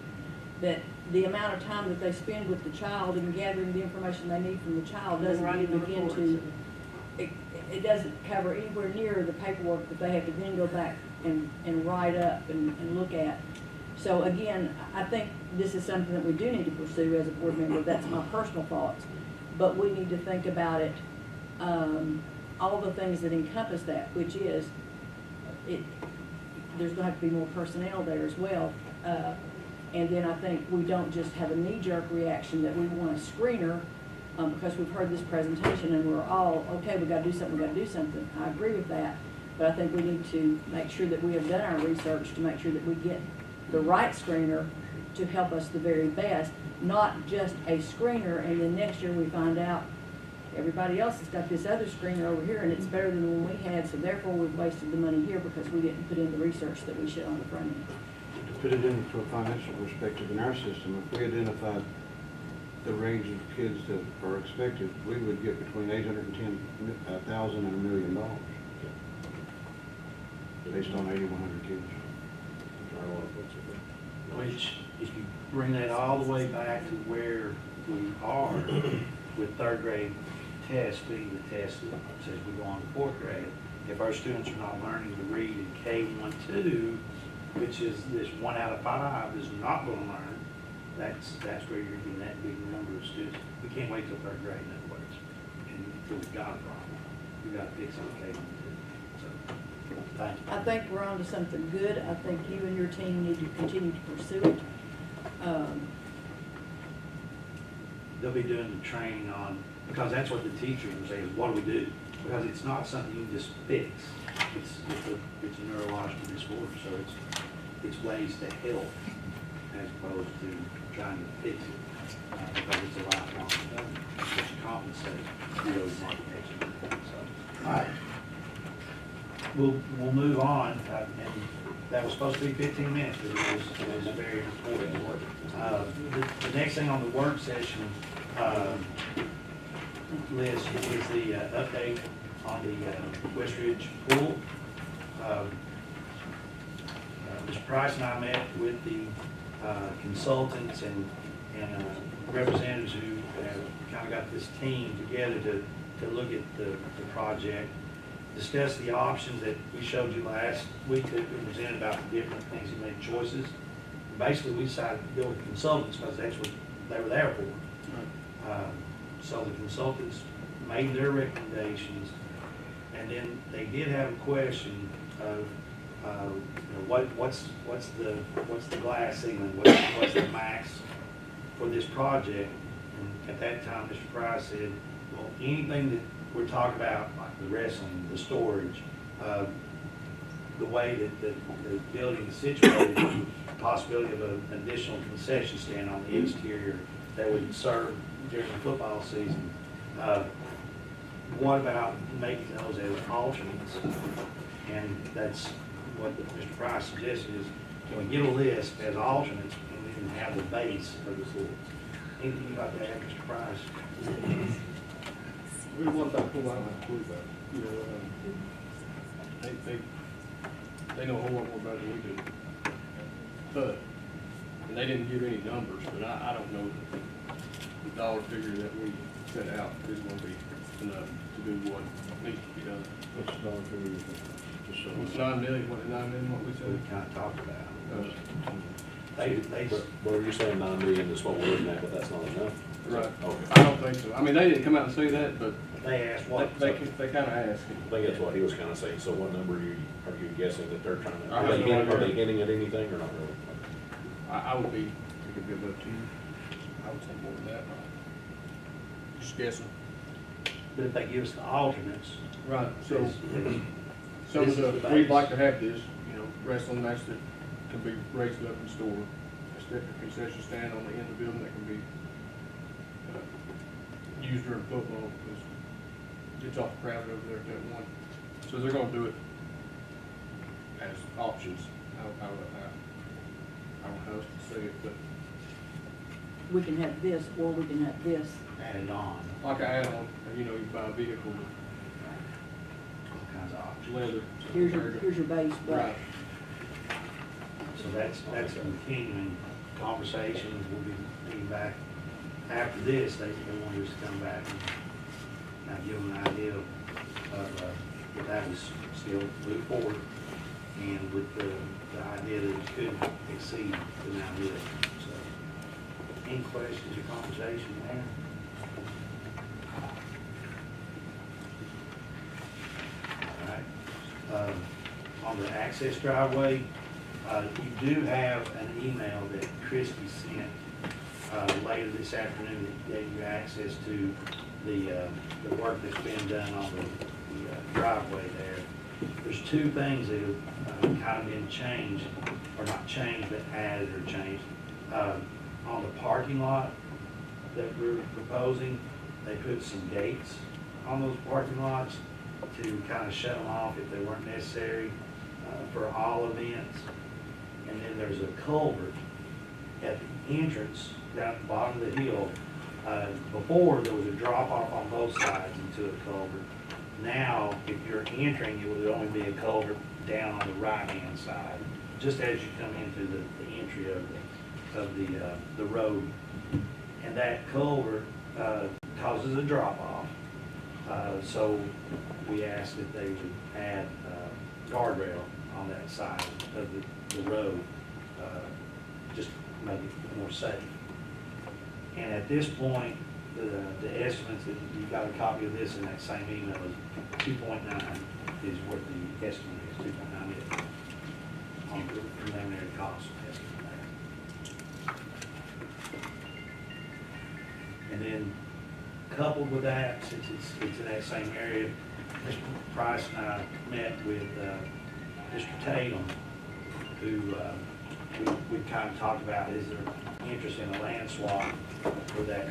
that the amount of time that they spend with the child and gathering the information they need from the child doesn't even begin to, it doesn't cover anywhere near the paperwork that they have to then go back and write up and look at. So again, I think this is something that we do need to pursue as a board member. That's my personal thoughts. But we need to think about it, all the things that encompass that, which is, there's going to have to be more personnel there as well. And then I think we don't just have a knee-jerk reaction that we want a screener because we've heard this presentation and we're all, okay, we got to do something, we got to do something. I agree with that. But I think we need to make sure that we have done our research to make sure that we get the right screener to help us the very best, not just a screener and then next year we find out everybody else has got this other screener over here and it's better than the one we had, so therefore we've wasted the money here because we didn't put in the research that we should on the front end. To put it into a financial perspective in our system, if we identified the range of kids that are expected, we would get between $810,000 and $1 million based on 8,100 kids. Which, if you bring that all the way back to where we are with third grade tests being the test that says we go on to fourth grade, if our students are not learning to read in K1, 2, which is this 1 out of 5 is not going to learn, that's where you're getting that big number of students. We can't wait till third grade, in other words. And we've got a problem. We've got to fix it, okay? So, thank you. I think we're on to something good. I think you and your team need to continue to pursue it. They'll be doing the training on, because that's what the teachers are saying, what do we do? Because it's not something you can just fix. It's a neurological disorder, so it's ways to help as opposed to trying to fix it. Because it's a lifelong thing, which compensates those modifications. So, all right. We'll move on, and that was supposed to be 15 minutes, but it was very important. The next thing on the work session list is the update on the West Ridge pool. Mr. Price and I met with the consultants and representatives who have kind of got this team together to look at the project, discuss the options that we showed you last week that we presented about the different things and made choices. Basically, we decided to go with the consultants because that's what they were there for. So the consultants made their recommendations, and then they did have a question of what's the glass ceiling, what's the max for this project. And at that time, Mr. Price said, well, anything that we're talking about, like the wrestling, the storage, the way that the building is situated, the possibility of an additional concession stand on the exterior that would serve during the football season. What about making those as alternates? And that's what Mr. Price suggested is, can we get a list as alternates and we can have the base for the schools? Anything you'd like to add, Mr. Price? We want that pool, I don't have a clue about, you know, they know a whole lot more about it than we do. But, and they didn't give any numbers, but I don't know that the dollar figure that we set out is going to be enough to do what needs to be done. What's the dollar figure? It's 9 million, what we said? We kind of talked about. Well, you're saying 9 million is what we're looking at, but that's not enough? Right. Okay. I don't think so. I mean, they didn't come out and say that, but they asked what? They kind of asked. I think that's what he was kind of saying. So what number are you guessing that they're trying to, I have no idea. are they hinting at anything or not really? I would be, it could be about 2. I would say more than that. Just guessing. But if they give us the alternates. Right, so some of the, we'd like to have this, you know, wrestling match that can be raised up and stored. A concession stand on the end of the building that can be used during football because it gets off crowded over there at that one. So they're going to do it as options. I don't know how else to say it, but We can have this, or we can have this. Added on. like I add on, you know, you buy a vehicle with All kinds of options. leather. Here's your base, but Right. So that's a continuing conversation. We'll be meeting back after this. They want us to come back and kind of give them an idea of if that was still move forward and with the idea that it could exceed the 9 million. So, any questions or conversation there? All right. On the access driveway, you do have an email that Christie sent later this afternoon that gave you access to the work that's been done on the driveway there. There's 2 things that have kind of been changed, or not changed, but added or changed. On the parking lot that we're proposing, they put some gates on those parking lots to kind of shut them off if they weren't necessary for all events. And then there's a culvert at the entrance down at the bottom of the hill. Before, there was a drop off on both sides into a culvert. Now, if you're entering, it would only be a culvert down on the right-hand side, just as you come into the entry of the road. And that culvert causes a drop-off. So we asked that they would add guardrail on that side of the road, just to make it more safe. And at this point, the estimates, that you got a copy of this in that same email, is 2.9 is what the estimate is, 2.9 million on the preliminary cost estimate there. And then coupled with that, since it's in that same area, Mr. Price and I met with Mr. Tatum, who we kind of talked about, is there interest in a land swap for that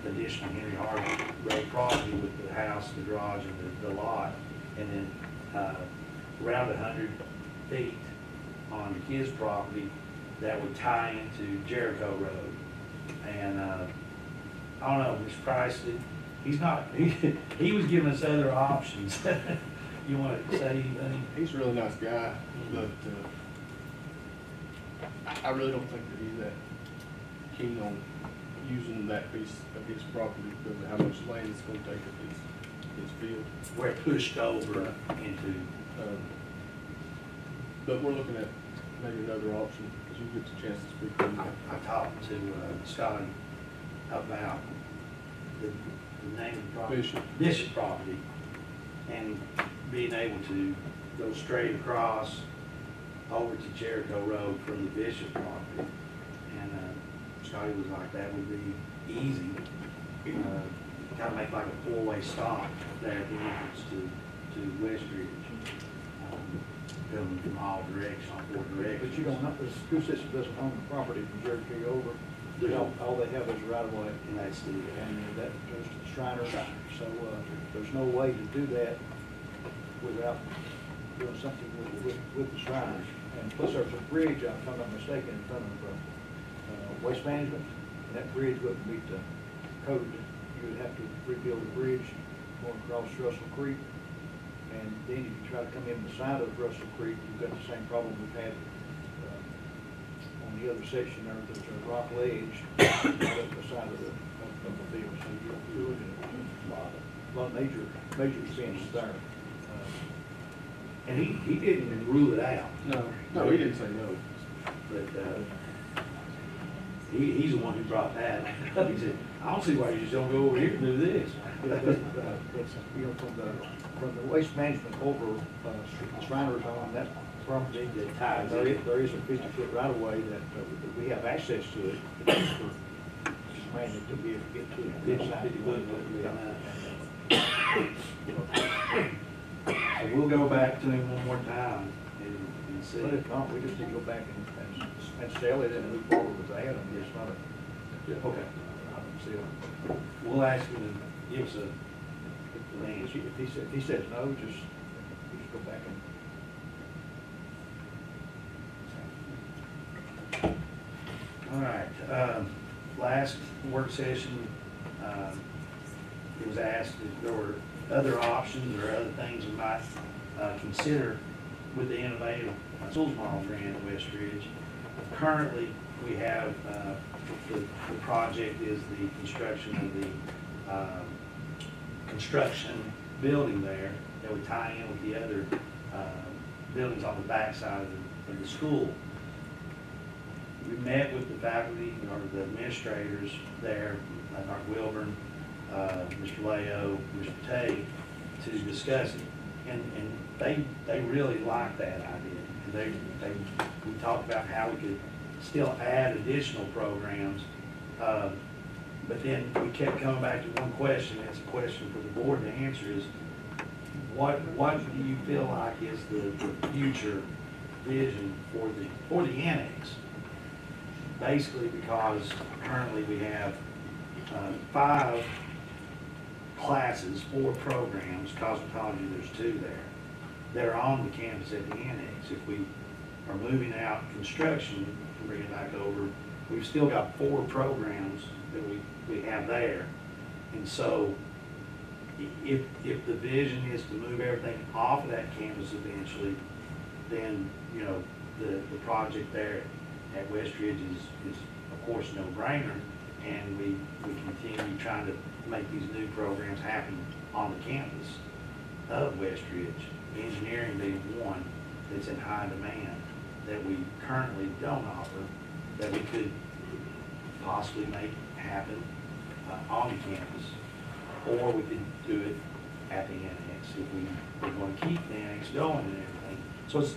additional Henry Harding Road property with the house, the garage, and the lot, and then around 100 feet on his property that would tie into Jericho Road. And I don't know, Mr. Price, he's not, he was giving us other options. You want to say anything? He's a really nice guy, but I really don't think that he's that keen on using that piece of his property because of how much land it's going to take of his field. Where it pushed over into. But we're looking at maybe another option because you get the chance to speak to him. I talked to Scotty about the name of the property. Bishop property, and being able to go straight across over to Jericho Road from the Bishop property. And Scotty was like, that would be easy. Kind of make like a four-way stop there at the entrance to West Ridge. Going from all directions, all four directions. But you don't know, the school system doesn't own the property from Jericho over. All they have is right of way. And that's the, and that goes to the Shriner. So there's no way to do that without doing something with the Shriners. And plus there's a bridge, if I'm not mistaken, in front of Waste Management, and that bridge wouldn't meet the code. You would have to rebuild the bridge going across Russell Creek. And then if you try to come in the side of Russell Creek, you've got the same problem we've had on the other section there. There's a rock ledge on the side of the field. So you're looking at a lot of major expenses there. And he didn't rule it out. No, he didn't say no. But he's the one who brought that up. He said, I don't see why you just don't go over here and do this. You know, from the Waste Management over Shriners on that property, that ties there is a 50-foot right of way that we have access to it. It's for mainly to be able to get to it. 50 foot. So we'll go back to him one more time and see. But if not, we just need to go back and sell it and move forward with that. I mean, it's not a, okay. I don't see it. We'll ask him to give us an answer. If he says no, just go back and. All right. Last work session, it was asked if there were other options or other things we might consider with the innovative schools model grant at West Ridge. Currently, we have the project is the construction of the construction building there that would tie in with the other buildings on the backside of the school. We met with the faculty or the administrators there, like Dr. Wilburn, Mr. Leo, Mr. Tate, to discuss it. And they really liked that idea. We talked about how we could still add additional programs, but then we kept coming back to one question. It's a question for the board to answer is, what do you feel like is the future vision for the annex? Basically, because currently we have 5 classes, 4 programs, cosmetology, there's 2 there, that are on the campus at the annex. If we are moving out construction and bringing it back over, we've still got 4 programs that we have there. And so if the vision is to move everything off of that campus eventually, then, you know, the project there at West Ridge is of course a no-brainer, and we continue trying to make these new programs happen on the campus of West Ridge. Engineering being one that's in high demand that we currently don't offer, that we could possibly make happen on campus, or we could do it at the annex if we're going to keep the annex going and everything. So it's,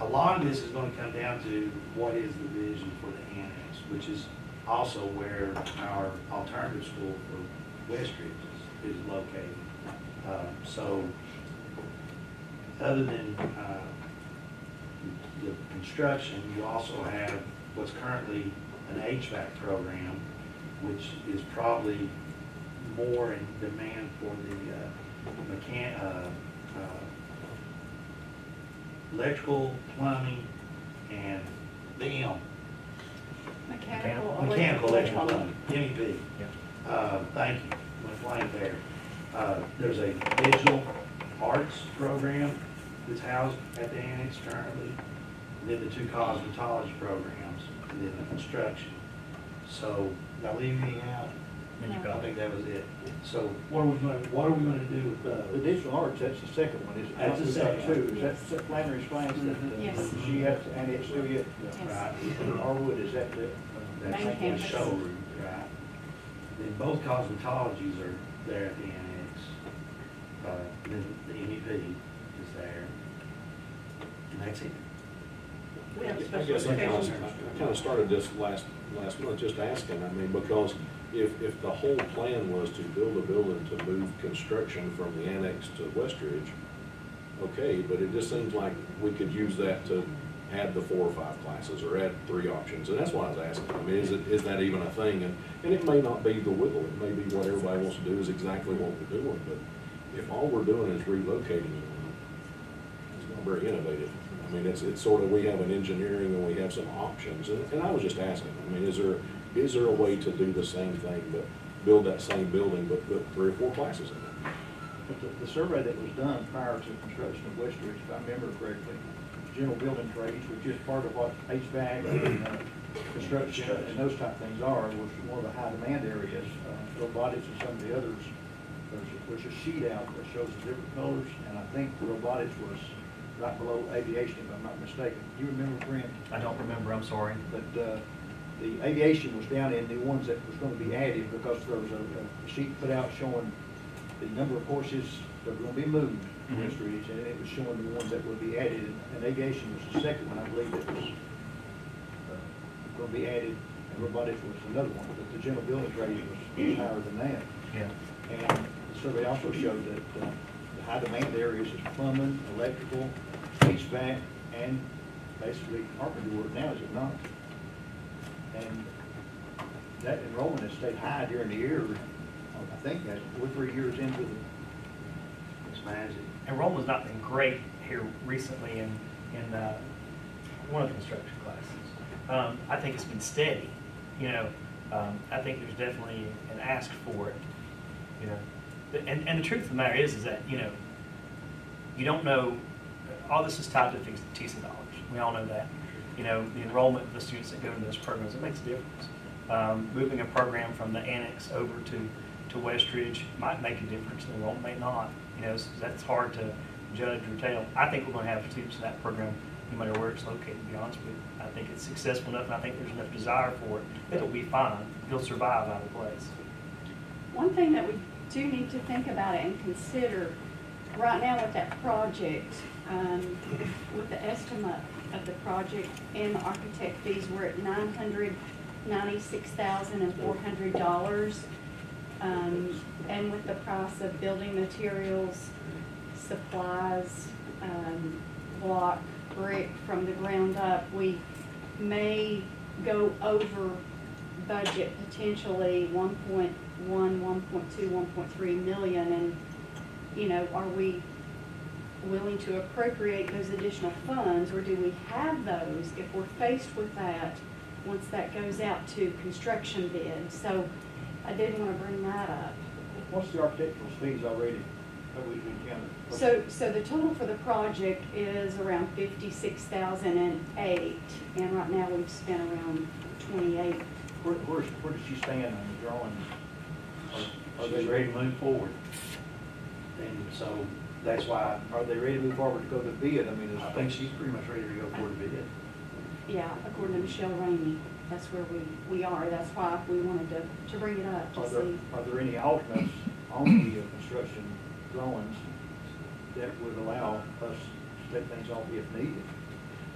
a lot of this is going to come down to what is the vision for the annex, which is also where our alternative school for Westridge is located. So other than the construction, you also have what's currently an HVAC program, which is probably more in demand for the electrical, plumbing, and the M. Mechanical, electrical, plumbing, MEP. Thank you, went blank there. There's a digital arts program that's housed at the annex currently, and then the 2 cosmetology programs, and then the construction. So, did I leave anything out? I think that was it. So, what are we going to do with those? The digital arts, that's the second one, is it? That's the second one. Is that Flannery explains that Yes. she has to annex to it? Yes. Right. Arwood, is that the? That's Main the campus. showroom, right? Then both cosmetologies are there at the annex. Then the MEP is there. And that's it. We have I special guess I education. kind of started this last month just asking, I mean, because if the whole plan was to build a building to move construction from the annex to Westridge, okay, but it just seems like we could use that to add the 4 or 5 classes or add 3 options, and that's why I was asking. I mean, is that even a thing? And it may not be the wiggle, it may be what everybody wants to do is exactly what we're doing, but if all we're doing is relocating, it's not very innovative. I mean, it's sort of, we have an engineering and we have some options, and I was just asking, I mean, is there a way to do the same thing, but build that same building, but put 3 or 4 classes in it? But the survey that was done prior to construction of Westridge, if I remember correctly, general building trades, which is part of what HVAC and construction and those type of things are, was one of the high demand areas. Robotics and some of the others, there's a sheet out that shows the different colors, and I think robotics was right below aviation, if I'm not mistaken. Do you remember, Brent? I don't remember, I'm sorry. But the aviation was down in the ones that was going to be added because there was a sheet put out showing the number of courses that were going to be moved in Westridge, and it was showing the ones that would be added, and aviation was the second one, I believe, that was going to be added, and robotics was another one, but the general building trade was higher than that. Yeah. And the survey also showed that the high demand areas is plumbing, electrical, HVAC, and basically carpentry work now, is it not? And that enrollment has stayed high during the year. I think that we're 3 years into the magic. Enrollment's not been great here recently in one of the construction classes. I think it's been steady. You know, I think there's definitely an ask for it. You know, and the truth of the matter is that you don't know. All this is tied to TISA dollars. We all know that. You know, the enrollment of the students that go into those programs, it makes a difference. Moving a program from the annex over to Westridge might make a difference. The enrollment may not. You know, so that's hard to judge or tell. I think we're going to have students in that program no matter where it's located, to be honest with you. I think it's successful enough, and I think there's enough desire for it that it'll be fine. It'll survive out of place. One thing that we do need to think about it and consider right now with that project, with the estimate of the project and the architect fees, we're at $996,400. And with the price of building materials, supplies, block, brick from the ground up, we may go over budget potentially 1.1, 1.2, 1.3 million. And, you know, are we willing to appropriate those additional funds, or do we have those if we're faced with that once that goes out to construction bid? So I did want to bring that up. What's the architectural fees already that we've encountered? So the total for the project is around $56,008, and right now we've spent around 28. Where does she stand on the drawing? Are they ready to move forward? And so that's why. Are they ready to move forward to go to bid? I mean, I think she's pretty much ready to go forward to bid. Yeah, according to Michelle Ramey. that's where we are. That's why we wanted to bring it up, to see. Are there any alternates on the construction drawings that would allow us to take things off if needed?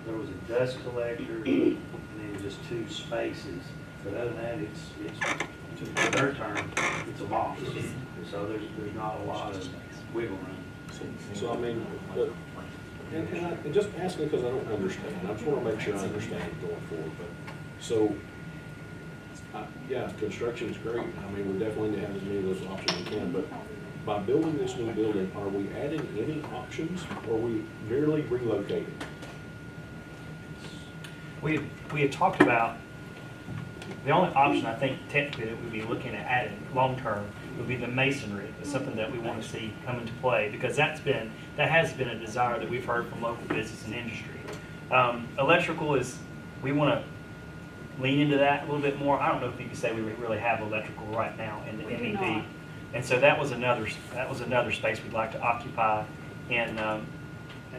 There was a dust collector and then just 2 spaces. But other than that, it's to their term, it's a box. So there's not a lot of wiggle room. So I mean, and just asking because I don't understand. I just want to make sure I understand it going forward. But so, yeah, construction's great. I mean, we definitely need to have as many of those options as we can. But by building this new building, are we adding any options, or are we merely relocating? We had talked about, the only option I think technically that we'd be looking at adding long-term would be the masonry. It's something that we want to see come into play, because that has been a desire that we've heard from local business and industry. Electrical is, we want to lean into that a little bit more. I don't know if you could say we really have electrical right now in the MEP. And so that was another space we'd like to occupy. And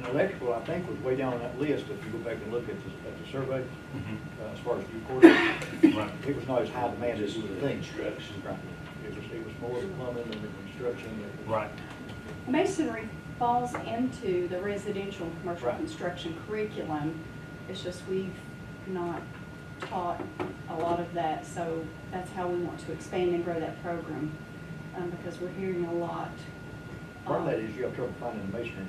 electrical, I think, was way down on that list. If you go back and look at the survey, as far as new quarters, it was not as high demand as you would think. Right. It was more of the plumbing and the construction. Right. Masonry falls into the residential and commercial construction curriculum. It's just we've not taught a lot of that, so that's how we want to expand and grow that program, because we're hearing a lot. Part of that is you have trouble finding a masonry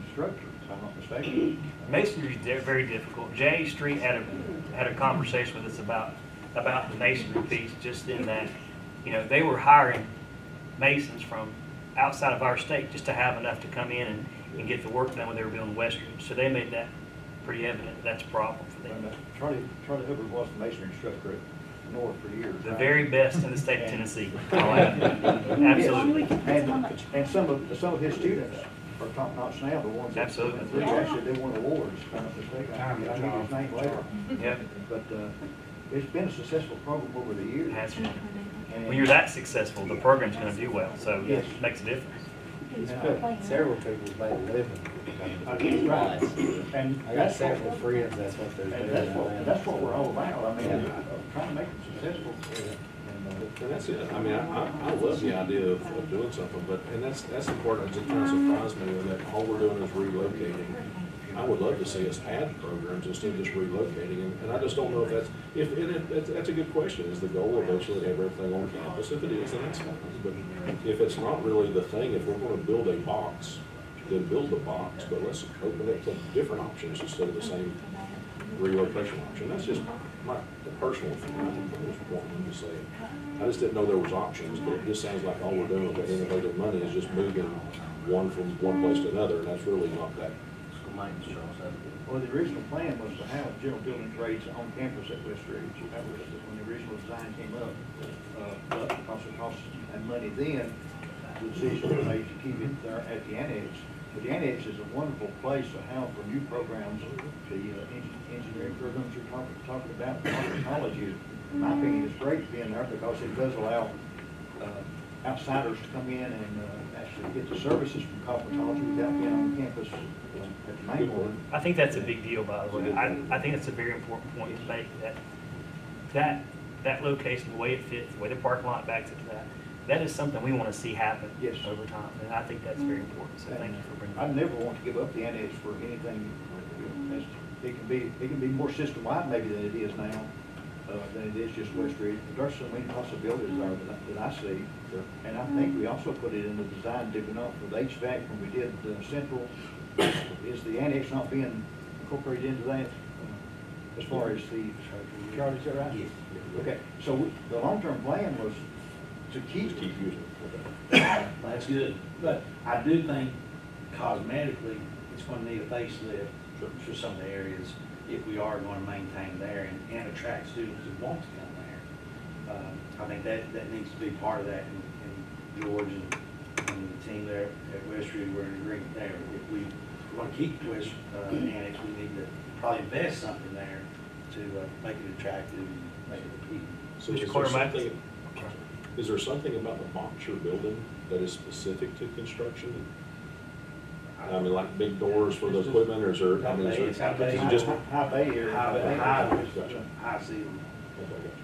instructor, if I'm not mistaken. Masonry is very difficult. J Street had a conversation with us about the masonry piece, just in that, you know, they were hiring masons from outside of our state just to have enough to come in and get the work done when they were building Westridge. So they made that pretty evident that's a problem for them. Charlie Hoover was the masonry instructor at North for years. The very best in the state of Tennessee. Absolutely. And some of his students are top notch now, the ones that absolutely. Actually, they won awards, if I'm not mistaken. I'll get his name later. Yeah. But it's been a successful program over the years. It has been. When you're that successful, the program's going to do well, so yes. It makes a difference. Several people made a living. Right. And I got several friends, that's what they're doing. That's what we're all about. I mean, trying to make them successful. And that's it. I mean, I love the idea of doing something, but, and that's important. It just kind of surprised me that all we're doing is relocating. I would love to see us add programs instead of just relocating, and I just don't know if that's a good question. Is the goal eventually to have everything on campus? If it is, then that's fine. But if it's not really the thing, if we're going to build a box, then build the box, but let's open it to different options instead of the same relocation option. That's just my personal opinion. I just wanted to say it. I just didn't know there was options, but it just sounds like all we're doing with that innovative money is just moving one from one place to another, and that's really not that. Well, the original plan was to have general building trades on campus at Westridge. That was when the original design came up. But because of cost and money then, the decision was made to keep it there at the annex. But the annex is a wonderful place to have for new programs. The engineering programs you're talking about, cosmetology, in my opinion, is great being there because it does allow outsiders to come in and actually get the services from cosmetology without being on campus at the main one. I think that's a big deal, by the way. I think that's a very important point to make, that location, the way it fits, the way the parking lot backs into that is something we want to see happen over time, and I think that's very important, so thank you for bringing that up. I never want to give up the annex for anything. It can be more system-wide maybe than it is now, than it is just Westridge. There's so many possibilities there that I see. And I think we also put it in the design, did we not, for the HVAC when we did the central. Is the annex not being incorporated into that as far as the Charlie, is that right? Yes. Okay, so the long-term plan was to keep using it. That's good. But I do think cosmetically, it's going to need a facelift for some of the areas if we are going to maintain there and attract students who want to come there. I think that needs to be part of that, and George and the team there at Westridge were in agreement there. If we want to keep West Annex, we need to probably invest something there to make it attractive and make it appealing. So is there something about the box you're building that is specific to construction? I mean, like big doors for the equipment, or is there? I mean, is it just high bay area? High ceiling.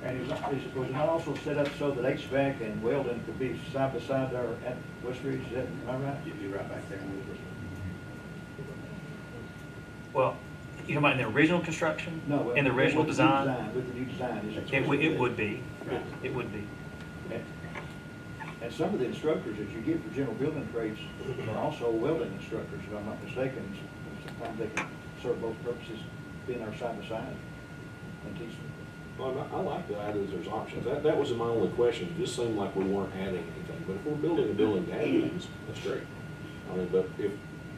And was it not also set up so that HVAC and welding could be side by side there at West Ridge? Is that, am I right? You'd be right back there. Well, you know about in the original construction? No. In the original with design? With the new design. Is It would be. It would be. And some of the instructors that you get for general building trades are also welding instructors, if I'm not mistaken. Sometimes they can serve both purposes, being there side by side and teach them. Well, I like the idea that there's options. That was my only question. It just seemed like we weren't adding anything. But if we're building a building to add things, that's great. I mean, but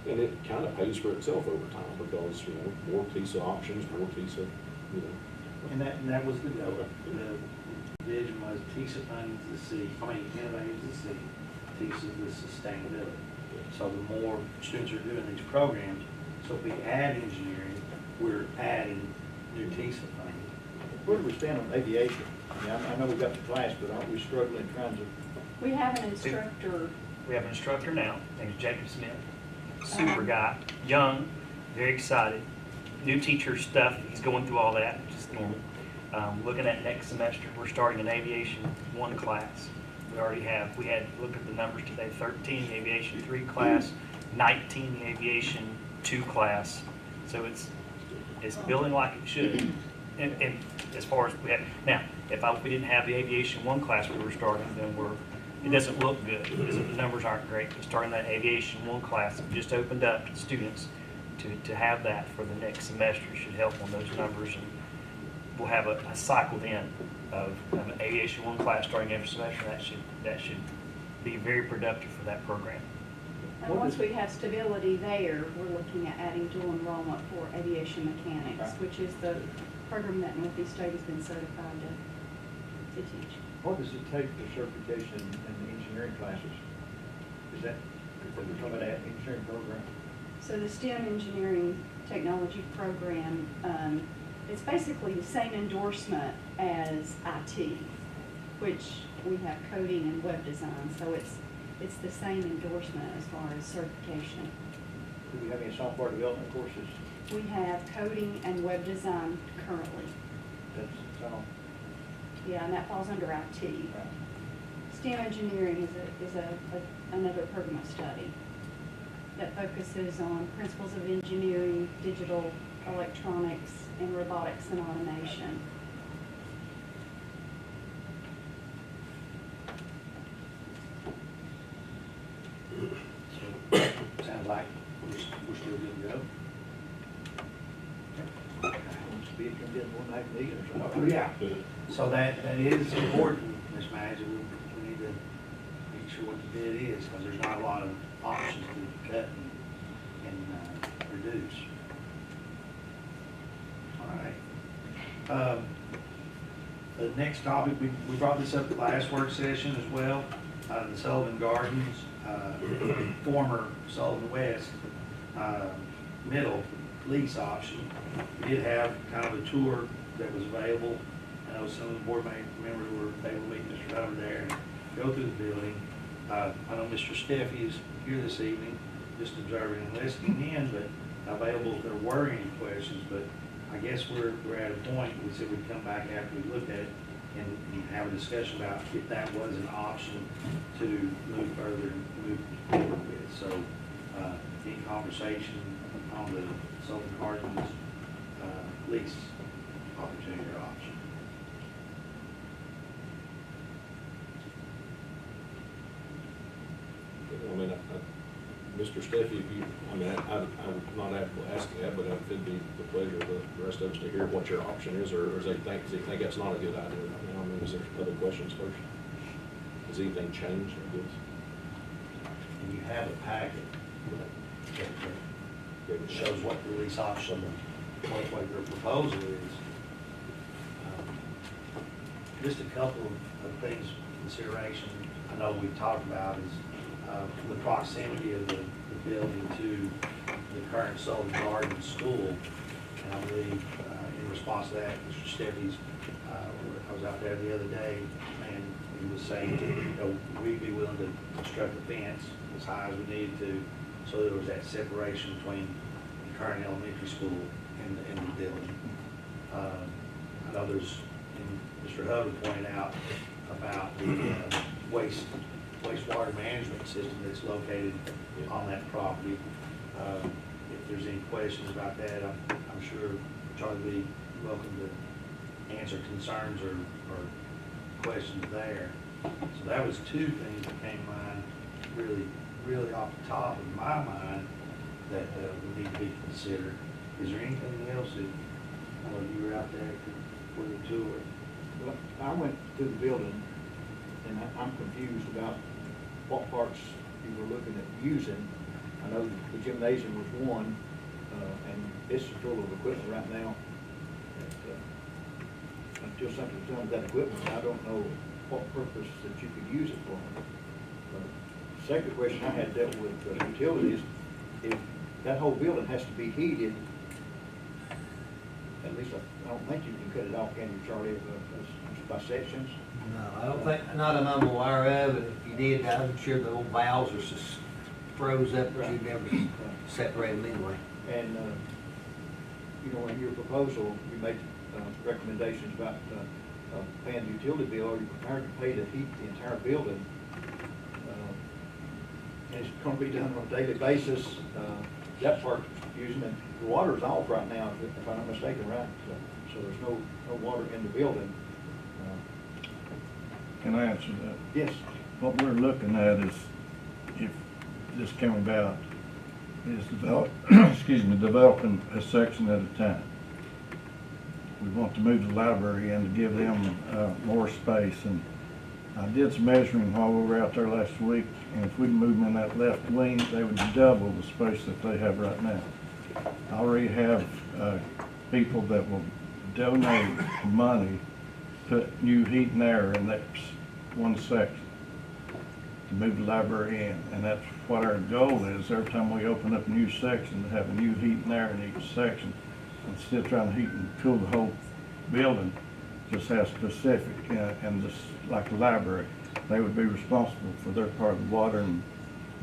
and it kind of pays for itself over time because, you know, more TISA options, more TISA, you know. And that was the goal. The vision was TISA funds the city, innovators the city, TISA the sustainability. So the more students are doing these programs, so if we add engineering, we're adding new TISA funding. Where do we stand on aviation? I mean, I know we got the class, but aren't we struggling trying to? We have an instructor. We have an instructor now, named Jacob Smith. Super guy, young, very excited. New teacher stuff, he's going through all that, which is normal. Looking at next semester, we're starting an aviation 1 class. We had looked at the numbers today, 13 in the aviation 3 class, 19 in the aviation 2 class. So it's building like it should. And as far as we have, now, if we didn't have the aviation 1 class we were starting, then it doesn't look good. The numbers aren't great. But starting that aviation 1 class, we just opened up to students to have that for the next semester should help on those numbers. And we'll have a cycle then of an aviation 1 class starting every semester. That should be very productive for that program. And once we have stability there, we're looking at adding dual enrollment for aviation mechanics, which is the program that Northeast State has been certified to teach. What does it take for certification in the engineering classes? Is that, we're talking about that engineering program? So the STEM engineering technology program, it's basically the same endorsement as IT, which we have coding and web design. So it's the same endorsement as far as certification. Do we have any software development courses? We have coding and web design currently. That's all. Yeah, and that falls under IT. Right. STEM engineering is another program of study that focuses on principles of engineering, digital electronics, and robotics and automation. Sounds like we're still good to go. Be it can get one night meeting or something. Oh, yeah. So that is important, Ms. Madge. We need to make sure what the bid is, because there's not a lot of options to cut and reduce. All right. The next topic, we brought this up at the last work session as well. The Sullivan Gardens, former Sullivan West middle lease option. We did have kind of a tour that was available. I know some of the board members were able to meet Mr. Hubbard there and go through the building. I know Mr. Steffi is here this evening, just observing and listening in, but available if there were any questions. But I guess we're at a point, we said we'd come back after we looked at it and have a discussion about if that was an option to move further and move forward with. So any conversation on the Sullivan Gardens lease opportunity or option? I mean, Mr. Steffi, if you, I mean, I'm not asking that, but it'd be the pleasure of the rest of us to hear what your option is, or does he think that's not a good idea? I mean, is there other questions first? Has anything changed, I guess? And you have a packet that shows what the lease option, what their proposal is. Just a couple of things, consideration, I know we've talked about is the proximity of the building to the current Sullivan Gardens School. And I believe in response to that, Mr. Steffi's, I was out there the other day and he was saying, you know, we'd be willing to construct a fence as high as we needed to, so there was that separation between the current elementary school and the building. I know there's and Mr. Hubbard pointed out about the wastewater management system that's located on that property. If there's any questions about that, I'm sure Charlie will be welcome to answer concerns or questions there. So that was two things that came to mind really off the top of my mind that would need to be considered. Is there anything else that, you were out there for the tour? Well, I went through the building and I'm confused about what parts you were looking at using. I know the gymnasium was one, and it's full of equipment right now. Until something's done with that equipment, I don't know what purpose that you could use it for. The second question I had dealt with utilities. If that whole building has to be heated, at least I don't think you can cut it off, can you, Charlie, by sections? No, I don't think, not that I'm aware of, and if you did, I'm sure the old valves are just froze up, but you'd never separate them anyway. And, in your proposal, you made recommendations about paying the utility bill. Are you prepared to pay to heat the entire building? And it's going to be done on a daily basis. That part's confusing, and the water's off right now, if I'm not mistaken, right? So there's no water in the building. Can I answer that? Yes. What we're looking at is, if this came about, is developing a section at a time. We want to move the library in to give them more space, and I did some measuring while we were out there last week, and if we move them in that left wing, they would double the space that they have right now. I already have people that will donate money, put new heat and air in that one section to move the library in, and that's what our goal is. Every time we open up a new section, to have a new heat and air in each section, instead of trying to heat and cool the whole building, just have specific, and just like the library, they would be responsible for their part of the water and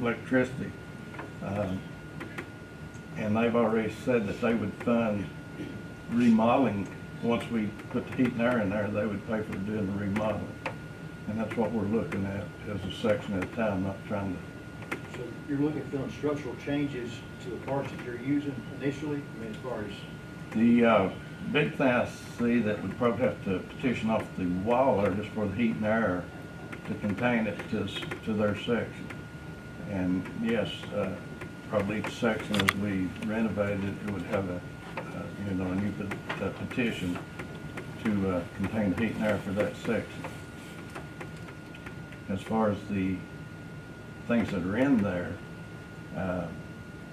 electricity. And they've already said that they would fund remodeling. Once we put the heat and air in there, they would pay for doing the remodeling. And that's what we're looking at, as a section at a time, not trying to. So you're looking for structural changes to the parts that you're using initially? I mean, as far as the big thing I see that we'd probably have to petition off the wall there just for the heat and air to contain it to their section. And yes, probably each section as we renovated it would have a new petition to contain the heat and air for that section. As far as the things that are in there,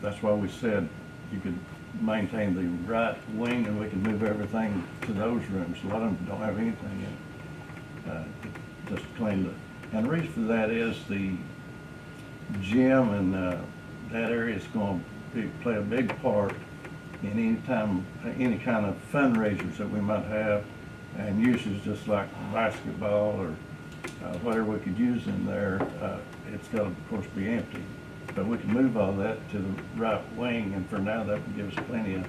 that's why we said you could maintain the right wing and we can move everything to those rooms. A lot of them don't have anything in it. Just clean and the reason for that is the gym and that area is going to play a big part in any kind of fundraisers that we might have, and uses just like basketball or whatever we could use in there. It's got to, of course, be empty. But we can move all that to the right wing, and for now that would give us plenty of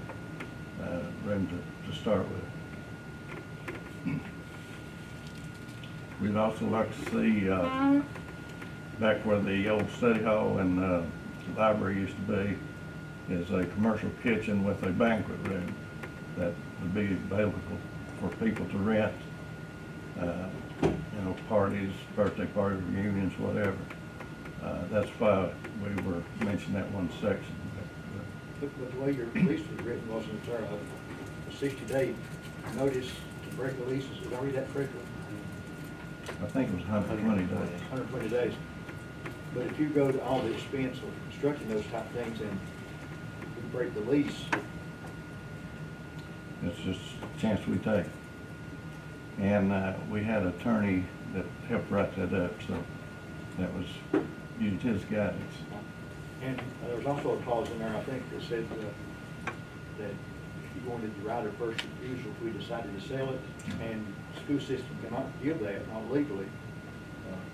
room to start with. We'd also like to see back where the old study hall and the library used to be is a commercial kitchen with a banquet room that would be available for people to rent, parties, birthday parties, reunions, whatever. That's why we were mentioning that one section. But the way your lease was written wasn't there a 60-day notice to break the leases? Did I read that correctly? I think it was 120 days. 120 days. But if you go to all the expense of constructing those type of things and you break the lease, it's just a chance we take. And we had an attorney that helped write that up, so that was used his guidance. And there was also a clause in there, I think, that said that if you wanted the right of first refusal, if we decided to sell it, and the school system cannot give that, not legally,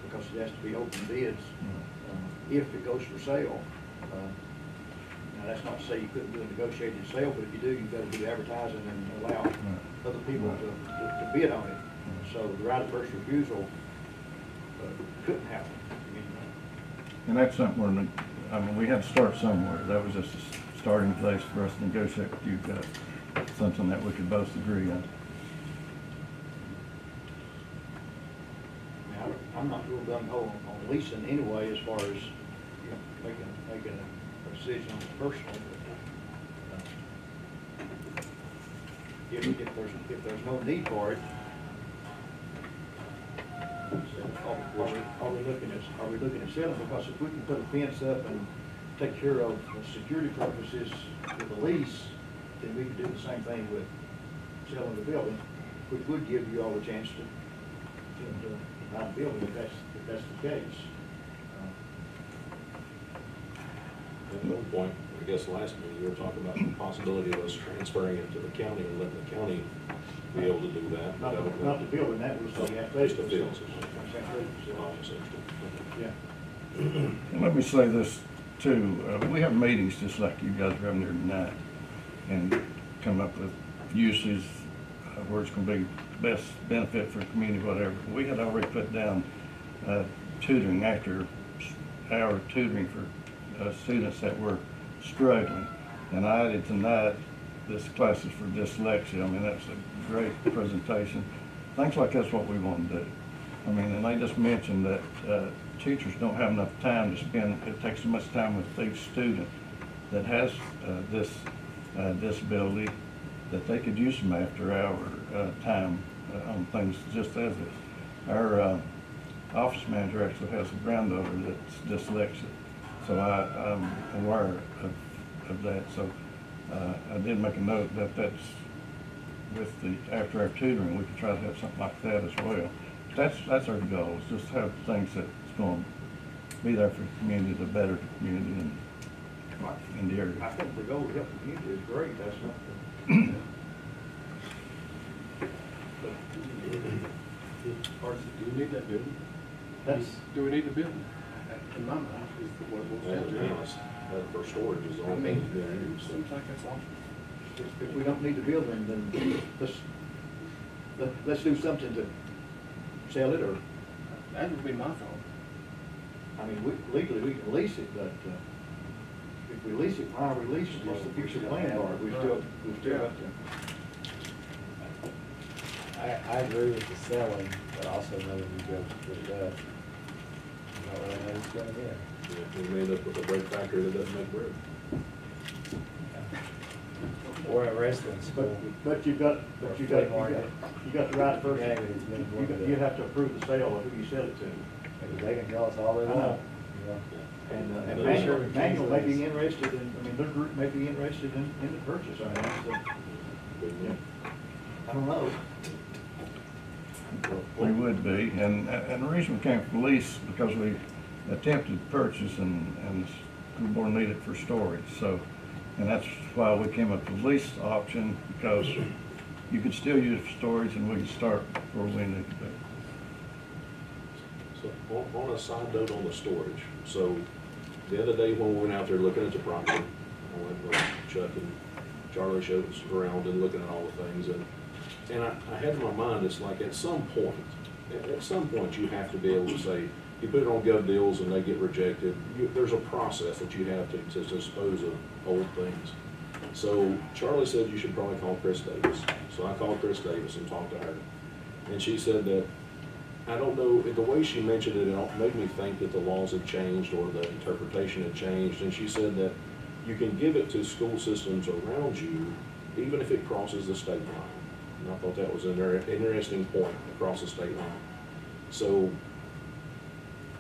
because it has to be open bids, if it goes for sale. I Now, that's not to say you couldn't do a negotiated sale, but if you do, you've got to do advertising and allow other people to bid on it. So the right of first refusal couldn't happen. And that's something we're, I mean, we had to start somewhere. That was just a starting place for us to negotiate with you guys, something that we could both agree on. I mean, I'm not real gung-ho on leasing anyway, as far as, you know, making a decision on it personally. But, if there's no need for it, are we looking at selling? Because if we can put a fence up and take care of security purposes with a lease, then we can do the same thing with selling the building, which would give you all a chance to buy the building if that's the case. At one point, I guess last meeting, you were talking about the possibility of us transferring it to the county and letting the county be able to do that. Not the building, that was the Just the fields. Yeah. And let me say this too, we have meetings just like you guys are having here tonight, and come up with uses where it's going to be best benefit for the community, whatever. We had already put down tutoring, after hour tutoring for students that were struggling, and I added tonight this classes for dyslexia. I mean, that's a great presentation. Things like that's what we want to do. I mean, and they just mentioned that teachers don't have enough time to spend. It takes so much time with each student that has this disability, that they could use some after-hour time on things just as this. Our office manager actually has a granddaughter that's dyslexic, so I'm aware of that. So I did make a note that that's with the after-hour tutoring, we could try to have something like that as well. That's our goal, is just have things that's going to be there for the community, to better the community in the area. I think the goal to help the community is great. That's not the... Do we need that building? Do we need the building? In my mind, is what it was. For storage is all. I mean, it seems like that's awesome. If we don't need the building, then let's do something to sell it, or... That would be my thought. I mean, legally we can lease it, but if we lease it, why are we leasing? What's the future plan for it? We still have to... I agree with the selling, but also know when you go to put it up, you don't really know what's going in. Yeah, we may end up with a bread factory that doesn't make bread. Or a wrestling school. But you got the right person. You have to approve the sale of who you sell it to. They can tell us all they want. And Manuel may be interested in, I mean, their group may be interested in the purchase. I mean, so, I don't know. We would be, and the reason we came from lease, because we attempted to purchase and the school board needed for storage. So, and that's why we came up with the lease option, because you could still use it for storage, and we could start where we need to be. So on a side note on the storage, so the other day when we went out there looking at the property, I went with Chuck and Charlie showed us around and looking at all the things, and I had in my mind, it's like at some point you have to be able to say, you put it on gov deals and they get rejected, there's a process that you have to dispose of old things. So Charlie said you should probably call Chris Davis. So I called Chris Davis and talked to her. And she said that, I don't know, the way she mentioned it, it made me think that the laws had changed or the interpretation had changed. And she said that you can give it to school systems around you, even if it crosses the state line. And I thought that was an interesting point, across the state line. So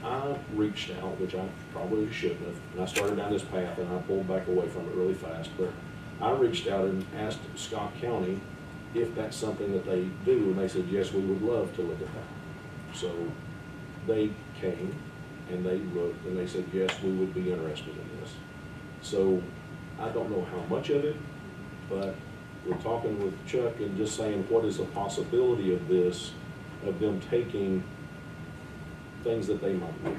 I reached out, which I probably shouldn't have, and I started down this path and I pulled back away from it really fast, but I reached out and asked Scott County if that's something that they do, and they said, yes, we would love to look at that. So they came and they looked and they said, yes, we would be interested in this. So I don't know how much of it, but we're talking with Chuck and just saying, what is the possibility of this, of them taking things that they might do.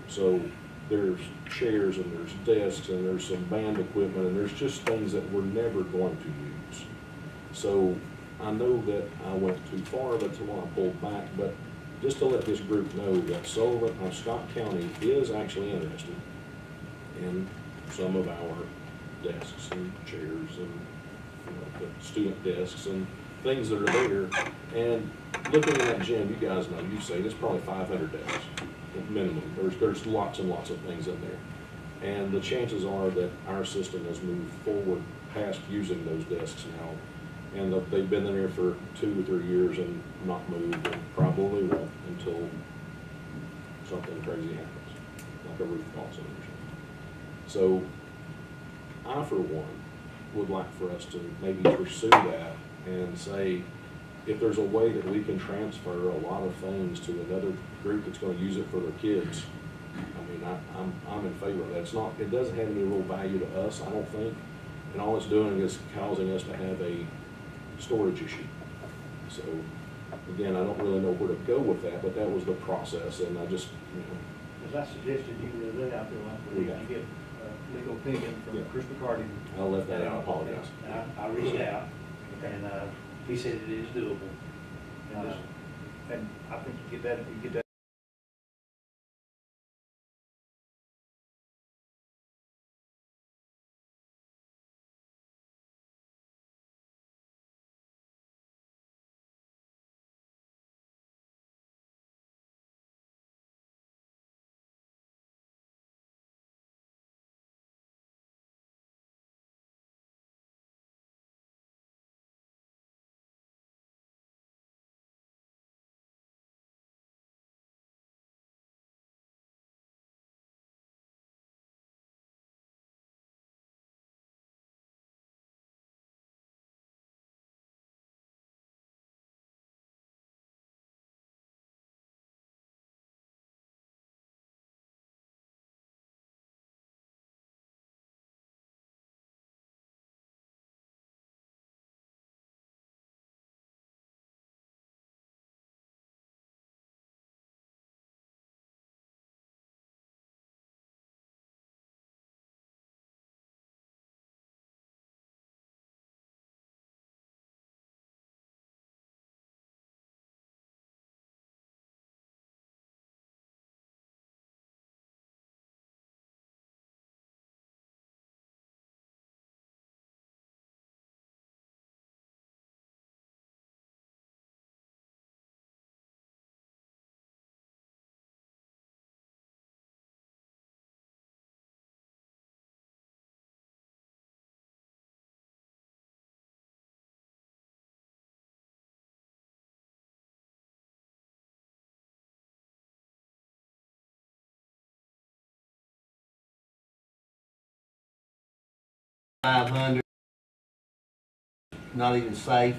So there's chairs and there's desks and there's some band equipment and there's just things that we're never going to use. So I know that I went too far, that's why I pulled back, but just to let this group know that Sullivan, Scott County is actually interested in some of our desks and chairs and, you know, the student desks and things that are there. And looking at that gym, you guys know, you say there's probably 500 desks minimum. There's lots and lots of things in there. And the chances are that our system has moved forward past using those desks now. And that they've been in there for 2 or 3 years and not moved, and probably won't until something crazy happens, like a roof falls in or something. So I, for one, would like for us to maybe pursue that and say, if there's a way that we can transfer a lot of things to another group that's going to use it for their kids, I mean, I'm in favor of that. It doesn't have any real value to us, I don't think, and all it's doing is causing us to have a storage issue. So again, I don't really know where to go with that, but that was the process, and I just, you know. As I suggested you the other day, I feel like we need to get legal opinion from Chris McCarty. I left that out, I apologize. I reached out, and he said it is doable. And I think you get that. $500, not even safe.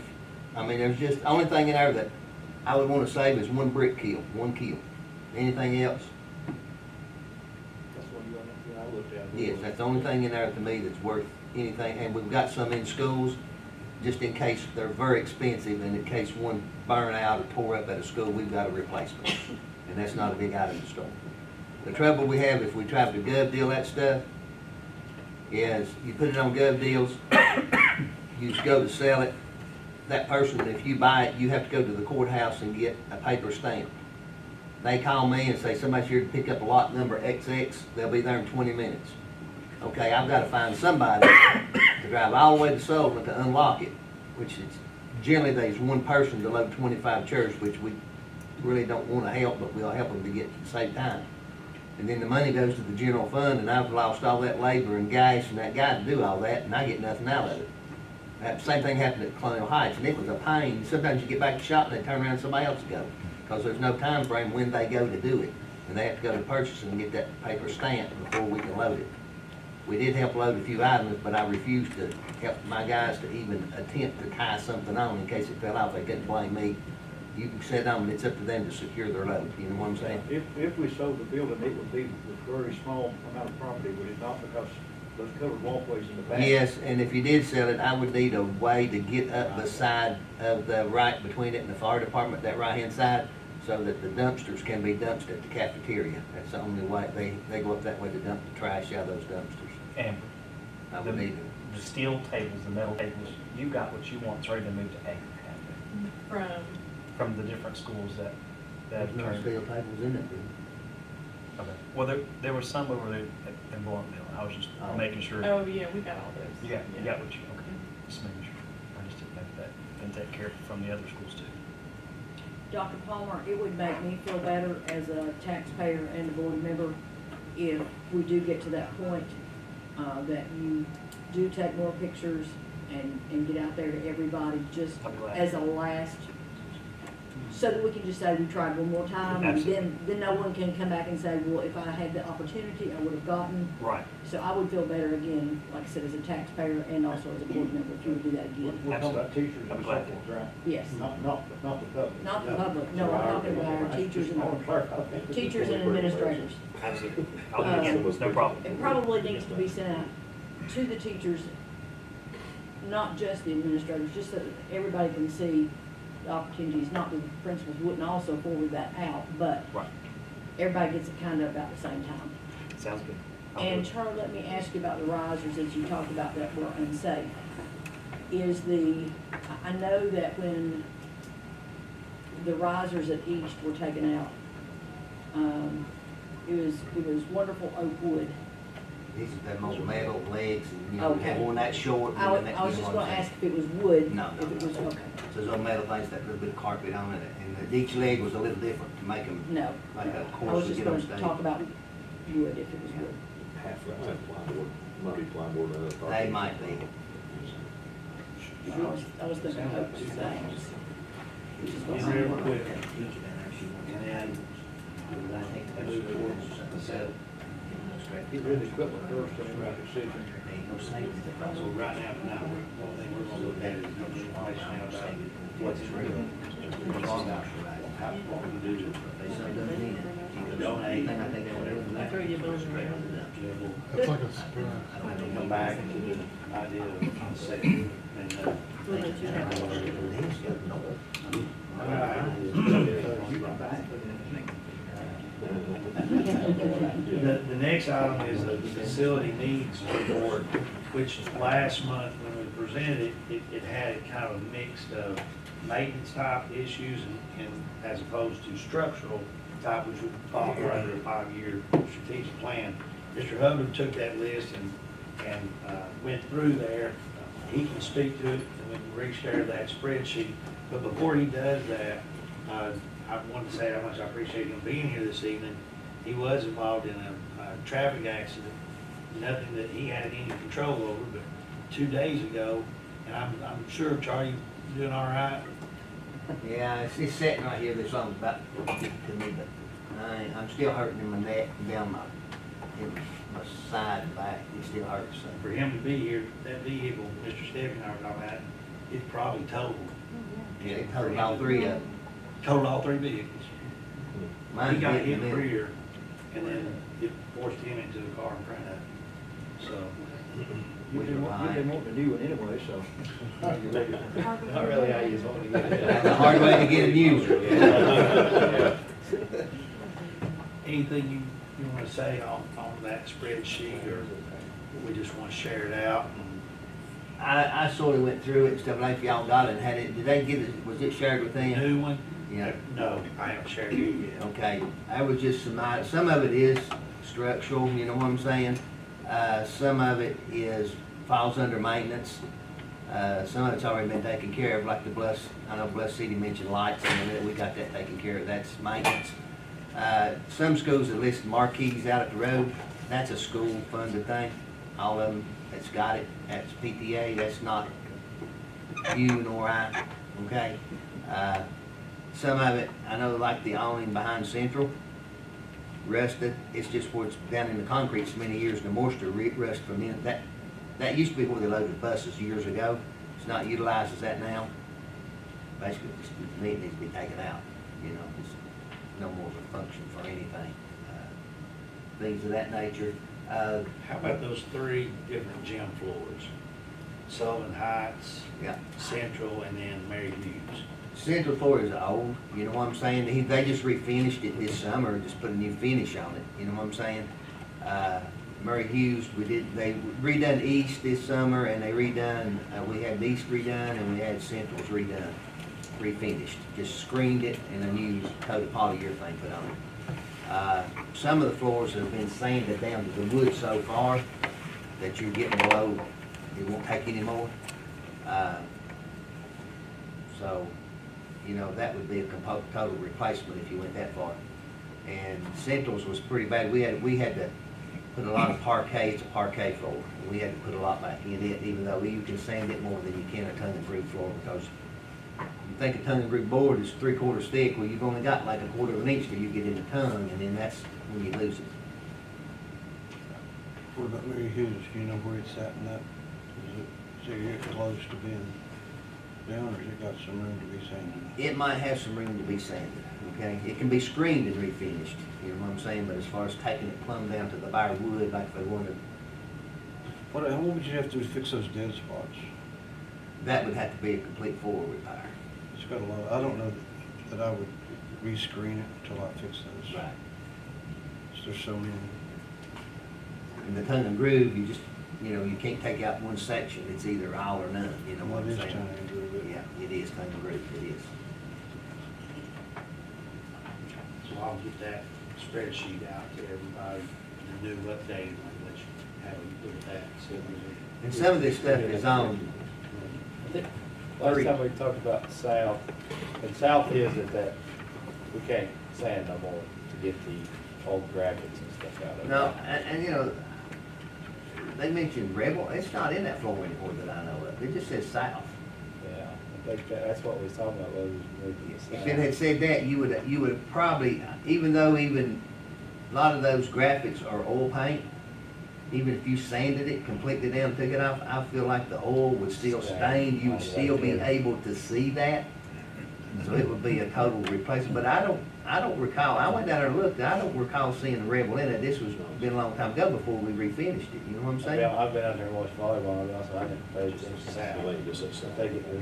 I mean, there's just, the only thing in there that I would want to save is one brick kiln, 1 kiln. Anything else? That's what I looked at. Yes, that's the only thing in there to me that's worth anything. And we've got some in schools, just in case they're very expensive, and in case one burned out or tore up at a school, we've got a replacement. And that's not a big item to store. The trouble we have if we try to gov deal that stuff is you put it on gov deals, you just go to sell it. That person, if you buy it, you have to go to the courthouse and get a paper stamp. They call me and say somebody's here to pick up a lot number XX, they'll be there in 20 minutes. Okay, I've got to find somebody to drive all the way to Sullivan to unlock it, which is generally there's one person to load 25 chairs, which we really don't want to help, but we'll help them to get to save time. And then the money goes to the general fund, and I've lost all that labor and gas and that guy to do all that, and I get nothing out of it. That same thing happened at Colonial Heights, and it was a pain. Sometimes you get back to the shop and they turn around and somebody else go, because there's no time frame when they go to do it. And they have to go to purchasing and get that paper stamp before we can load it. We did help load a few items, but I refused to help my guys to even attempt to tie something on in case it fell off. They couldn't blame me. You can sit on, and it's up to them to secure their load. You know what I'm saying? If we sold the building, it would be with very small amount of property, would it not? Because those covered walkways in the back. Yes, and if you did sell it, I would need a way to get up the side of the right between it and the fire department, that right-hand side, so that the dumpsters can be dumped at the cafeteria. That's the only way, they go up that way to dump the trash out of those dumpsters. And I would need the steel tables, the metal tables, you got what you want, it's ready to move to Anchor, from the different schools that There's no turned. steel tables in it, dude. Okay, well, there were some over there in Bluntmill, I was just making sure. Oh, yeah, we got all those. You got what you, okay, just making sure, I just didn't think that, and take care of it from the other schools too. Dr. Palmer, it would make me feel better as a taxpayer and a board member if we do get to that point, that you do take more pictures and get out there to everybody just as a last, so that we can just say we tried one more time, and then no one can come back and say, well, if I had the opportunity, I would have gotten. Right. So I would feel better again, like I said, as a taxpayer and also as a board member, if you would do that again. We're talking about teachers and so forth, right? Yes. Not the public. Not the public, no, I'm talking about our teachers and administrators. Absolutely. I'll do it again, no problem. It probably needs to be sent out to the teachers, not just the administrators, just so that everybody can see the opportunities, not that the principals wouldn't also forward that out, but everybody gets it kind of about the same time. Sounds good. And Charlie, let me ask you about the risers that you talked about that were unsafe. I know that when the risers at East were taken out, it was wonderful oak wood. These are them old metal legs, and you know, have one that short. I was just gonna ask if it was wood. No, if it was, okay. So those old metal things, that little bit of carpet on it, and each leg was a little different to make them like a I course was to just get on gonna stage. talk about wood if it was wood. Half of that plywood, muddy plywood, and other. They might be. I was thinking oak was Real quick. And then, I think they move towards the Get rid of the equipment first, then make a decision. So right now, one thing we're gonna look at is no information now about what's in real. What we do to donate. I throw you those around. That's like a surprise. Come back to the idea of safety and, We'll let you have The next item is a facility needs report, which last month when we presented it, it had kind of a mix of maintenance type issues and as opposed to structural type, which would fall under a 5-year strategic plan. Mr. Hubbard took that list and went through there. He can speak to it and we can reshare that spreadsheet. But before he does that, I wanted to say how much I appreciate him being here this evening. He was involved in a traffic accident, nothing that he had any control over, but 2 days ago, and I'm sure, Charlie, you doing all right? Yeah, it's sitting right here, this song's about to get to me, but I'm still hurting in my neck and down my side and back, it still hurts. So. For him to be here, that vehicle, Mr. Stevie and I were talking about, it probably totaled. Yeah, it totaled all three of them. Totaled all 3 vehicles. Mine's He got hit in hit the middle. rear, and then it forced him into the car in front of him. So. You've been wanting to do it anyway, so. Not really how you want to get it. That's a hard way to get a user. Anything you want to say on that spreadsheet, or we just want to share it out? I sort of went through it and stuff, like y'all got it and had it, did they get it, was it shared with them? New one? Yeah. No, I haven't shared it yet. Okay, I was just some of it is structural, you know what I'm saying? Some of it falls under maintenance. Some of it's already been taken care of, like I know Bluff City mentioned lights in a minute, we got that taken care of, that's maintenance. Some schools that list marquees out at the road, that's a school funded thing. All of them that's got it, that's PTA, that's not you nor I, okay? Some of it, I know like the awning behind Central, rusted, it's just where it's down in the concrete so many years, the moisture rust from in it. That used to be where they loaded buses years ago. It's not utilized as that now. Basically, to me, it needs to be taken out, you know, it's no more of a function for anything. Things of that nature. How about those 3 different gym floors? Sullivan Heights, Central, and then Mary Hughes. Central floor is old, you know what I'm saying? They just refinished it this summer, just put a new finish on it, you know what I'm saying? Murray Hughes, they redone East this summer, and they redone, we had East redone, and we had Central's redone, refinished. Just screened it and a new coat of polyurethane put on it. Some of the floors have been sanded down to the wood so far that you're getting below, it won't take any more. So, you know, that would be a total replacement if you went that far. And Central's was pretty bad. We had to put a lot of parquet. It's a parquet floor, and we had to put a lot back in it, even though you can sand it more than you can a tongue and groove floor, because you think a tongue and groove board is 3/4 thick. Well, you've only got like 1/4 of an inch till you get in the tongue, and then that's when you lose it. What about Mary Hughes? Do you know where it's at in that? Is it close to being down, or has it got some room to be sanded? It might have some room to be sanded, okay? It can be screened and refinished, you know what I'm saying? But as far as taking it plumb down to the bare wood, like if they wanted, What would you have to do to fix those dead spots? that would have to be a complete floor repair. It's got a lot, I don't know that I would rescreen it until I fix those. Right. There's so many. In the tongue and groove, you just, you know, you can't take out one section. It's either all or none, you know what I'm It is saying? tongue and groove. Yeah, it is tongue and groove, it is. So I'll get that spreadsheet out to everybody, the new update, and let you have a look at that. See if there's any- And some of this stuff is on, I think last time we talked about south, and south is that we can't sand no more to get the old graphics and stuff out of it. no, and you know, they mentioned Rebel. It's not in that floor anymore that I know of. It just says south. Yeah, I think that's what we was talking about, was moving the If south. it had said that, you would probably, even though a lot of those graphics are oil paint, even if you sanded it completely down, took it off, I feel like the oil would still stain. You would still be able to see that. So it would be a total replacement. But I don't recall, I went down there and looked, I don't recall seeing the Rebel in it. This was been a long time ago before we refinished it, you know what I'm saying? I've been out there and watched volleyball, and also I didn't pay attention to south.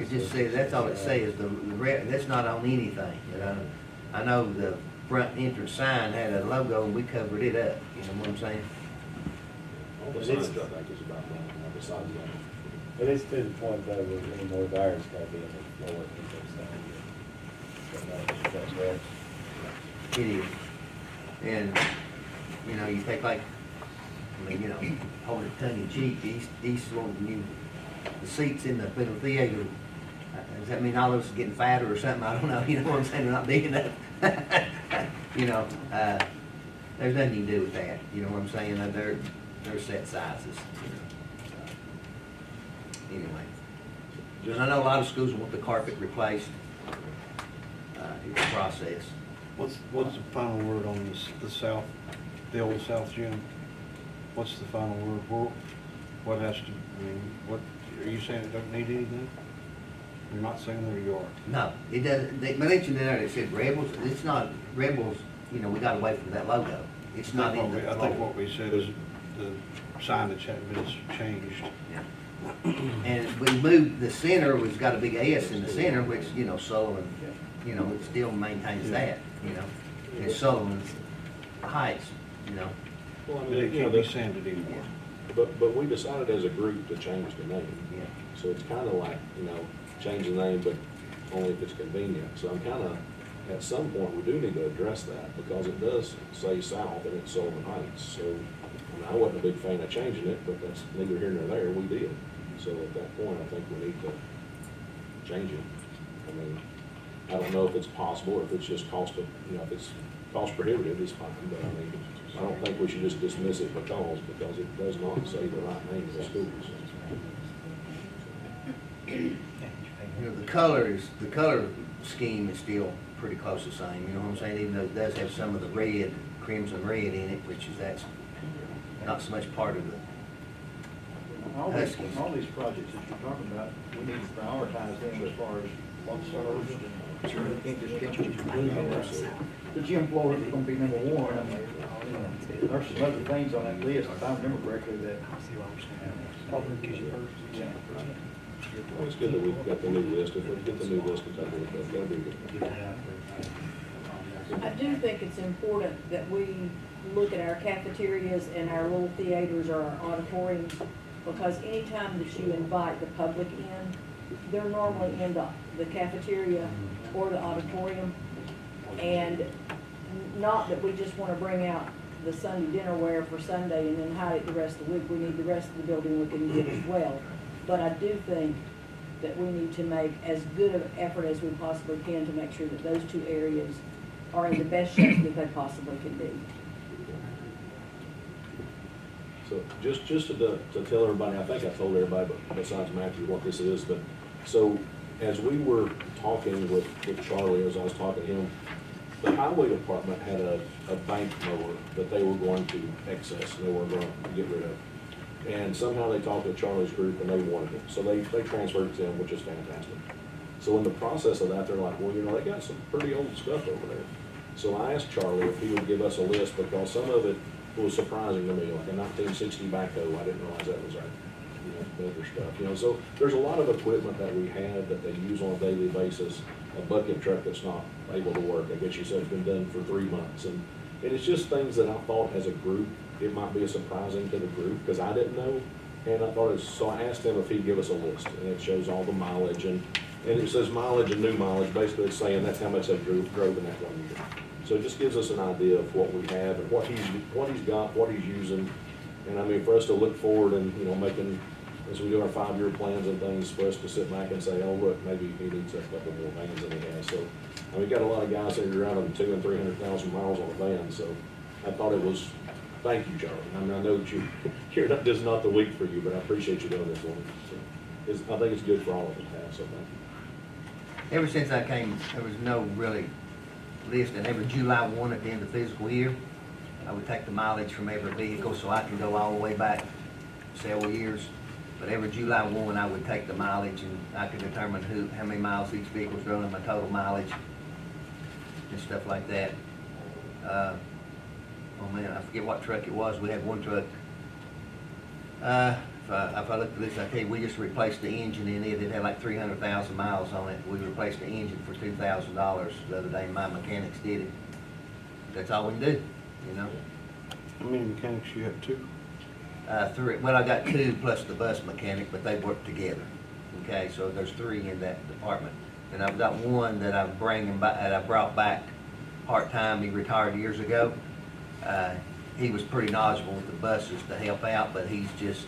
It just says, that's all it says, that's not on anything, you know? I know the front entrance sign had a logo and we covered it up, you know what I'm saying? All the signs, I think, is about that, all the signs are. It is to the point though, where any more wires gotta be in the floor. That's right. It is. And, you know, you take like, I mean, you know, hold it tongue in cheek, East wanting you, the seats in the middle theater, does that mean all of us are getting fatter or something? I don't know, you know what I'm saying, they're not big enough. You know, there's nothing you can do with that, you know what I'm saying, they're set sizes, you know. So, anyway. And I know a lot of schools want the carpet replaced, it's a process. What's the final word on the south, the old south gym? What's the final word? What has to, I mean, what, are you saying it doesn't need anything? You're not saying that, you are? No, it doesn't, they mentioned there, they said Rebels, it's not, Rebels, you know, we got away from that logo. It's not in the. I think what we said is the signage hadn't been changed. Yeah. And we moved, the center, we've got a big S in the center, which, you know, Sullivan, you know, it still maintains that, you know. And Sullivan's Heights, you know. Well, I But mean, it you know, can't be that- sanded anymore. But we decided as a group to change the name. Yeah. So it's kind of like, you know, change the name, but only if it's convenient. So I'm kind of, at some point, we do need to address that, because it does say south and it's Sullivan Heights. So, I mean, I wasn't a big fan of changing it, but that's neither here nor there, we did. So at that point, I think we need to change it. I mean, I don't know if it's possible, or if it's just cost of, you know, if it's cost prohibitive, it's fine, but I mean, I don't think we should just dismiss it because it does not say the right name of the schools. You know, the color scheme is still pretty close the same, you know what I'm saying? Even though it does have some of the red, crimson red in it, which is, that's not so much part of the All Huskies. these projects that you're talking about, we need to prioritize them as far as what's first. Sure. We can't just pick and choose. The gym floor is gonna be number one. I mean, there's some other things on that list, if I remember correctly, that. Well, it's good that we've got the new list. If we get the new list and take a look at it, that'll be good. I do think it's important that we look at our cafeterias and our little theaters or our auditoriums, because anytime that you invite the public in, they're normally in the cafeteria or the auditorium. And not that we just want to bring out the Sunday dinnerware for Sunday and then hide it the rest of the week. We need the rest of the building looking good as well. But I do think that we need to make as good an effort as we possibly can to make sure that those two areas are in the best shape that they possibly can be. So just to tell everybody, I think I told everybody, but besides Matthew, what this is, but so as we were talking with Charlie, as I was talking to him, the highway department had a bank mower that they were going to excess, and they were going to get rid of. And somehow they talked to Charlie's group and they wanted it. So they transferred it to them, which is fantastic. So in the process of that, they're like, well, you know, they got some pretty old stuff over there. So I asked Charlie if he would give us a list, because some of it was surprising to me, like a 1960 backhoe. I didn't realize that was our, you know, builder stuff. You know, so there's a lot of equipment that we have that they use on a daily basis. A bucket truck that's not able to work. I guess you said it's been done for 3 months. And it's just things that I thought as a group, it might be surprising to the group, because I didn't know. And I thought it was, so I asked him if he'd give us a list, and it shows all the mileage, and it says mileage and new mileage. Basically it's saying that's how much they drove in that 1 year. So it just gives us an idea of what we have and what he's got, what he's using. And I mean, for us to look forward and, you know, making, as we do our 5-year plans and things, for us to sit back and say, oh, look, maybe he needs a couple more vans than he has. So, I mean, we got a lot of guys that are driving 200,000 and 300,000 miles on a van. So I thought it was, thank you, Charlie. I mean, I know that this is not the week for you, but I appreciate you doing this one. So I think it's good for all of us to have, so thank you. Ever since I came, there was no really list, and every July 1 at the end of the fiscal year, I would take the mileage from every vehicle, so I can go all the way back several years. But every July 1, I would take the mileage, and I could determine how many miles each vehicle's running, my total mileage, and stuff like that. Oh man, I forget what truck it was. We had one truck. If I look at this, I tell you, we just replaced the engine in it. It had like 300,000 miles on it. We replaced the engine for $2,000 the other day. My mechanics did it. That's all we can do, you know. How many mechanics you have? 2? 3. Well, I got 2 plus the bus mechanic, but they work together. Okay, so there's 3 in that department, and I've got one that I'm bringing back, that I brought back part-time. He retired years ago. He was pretty knowledgeable with the buses to help out, but he's just,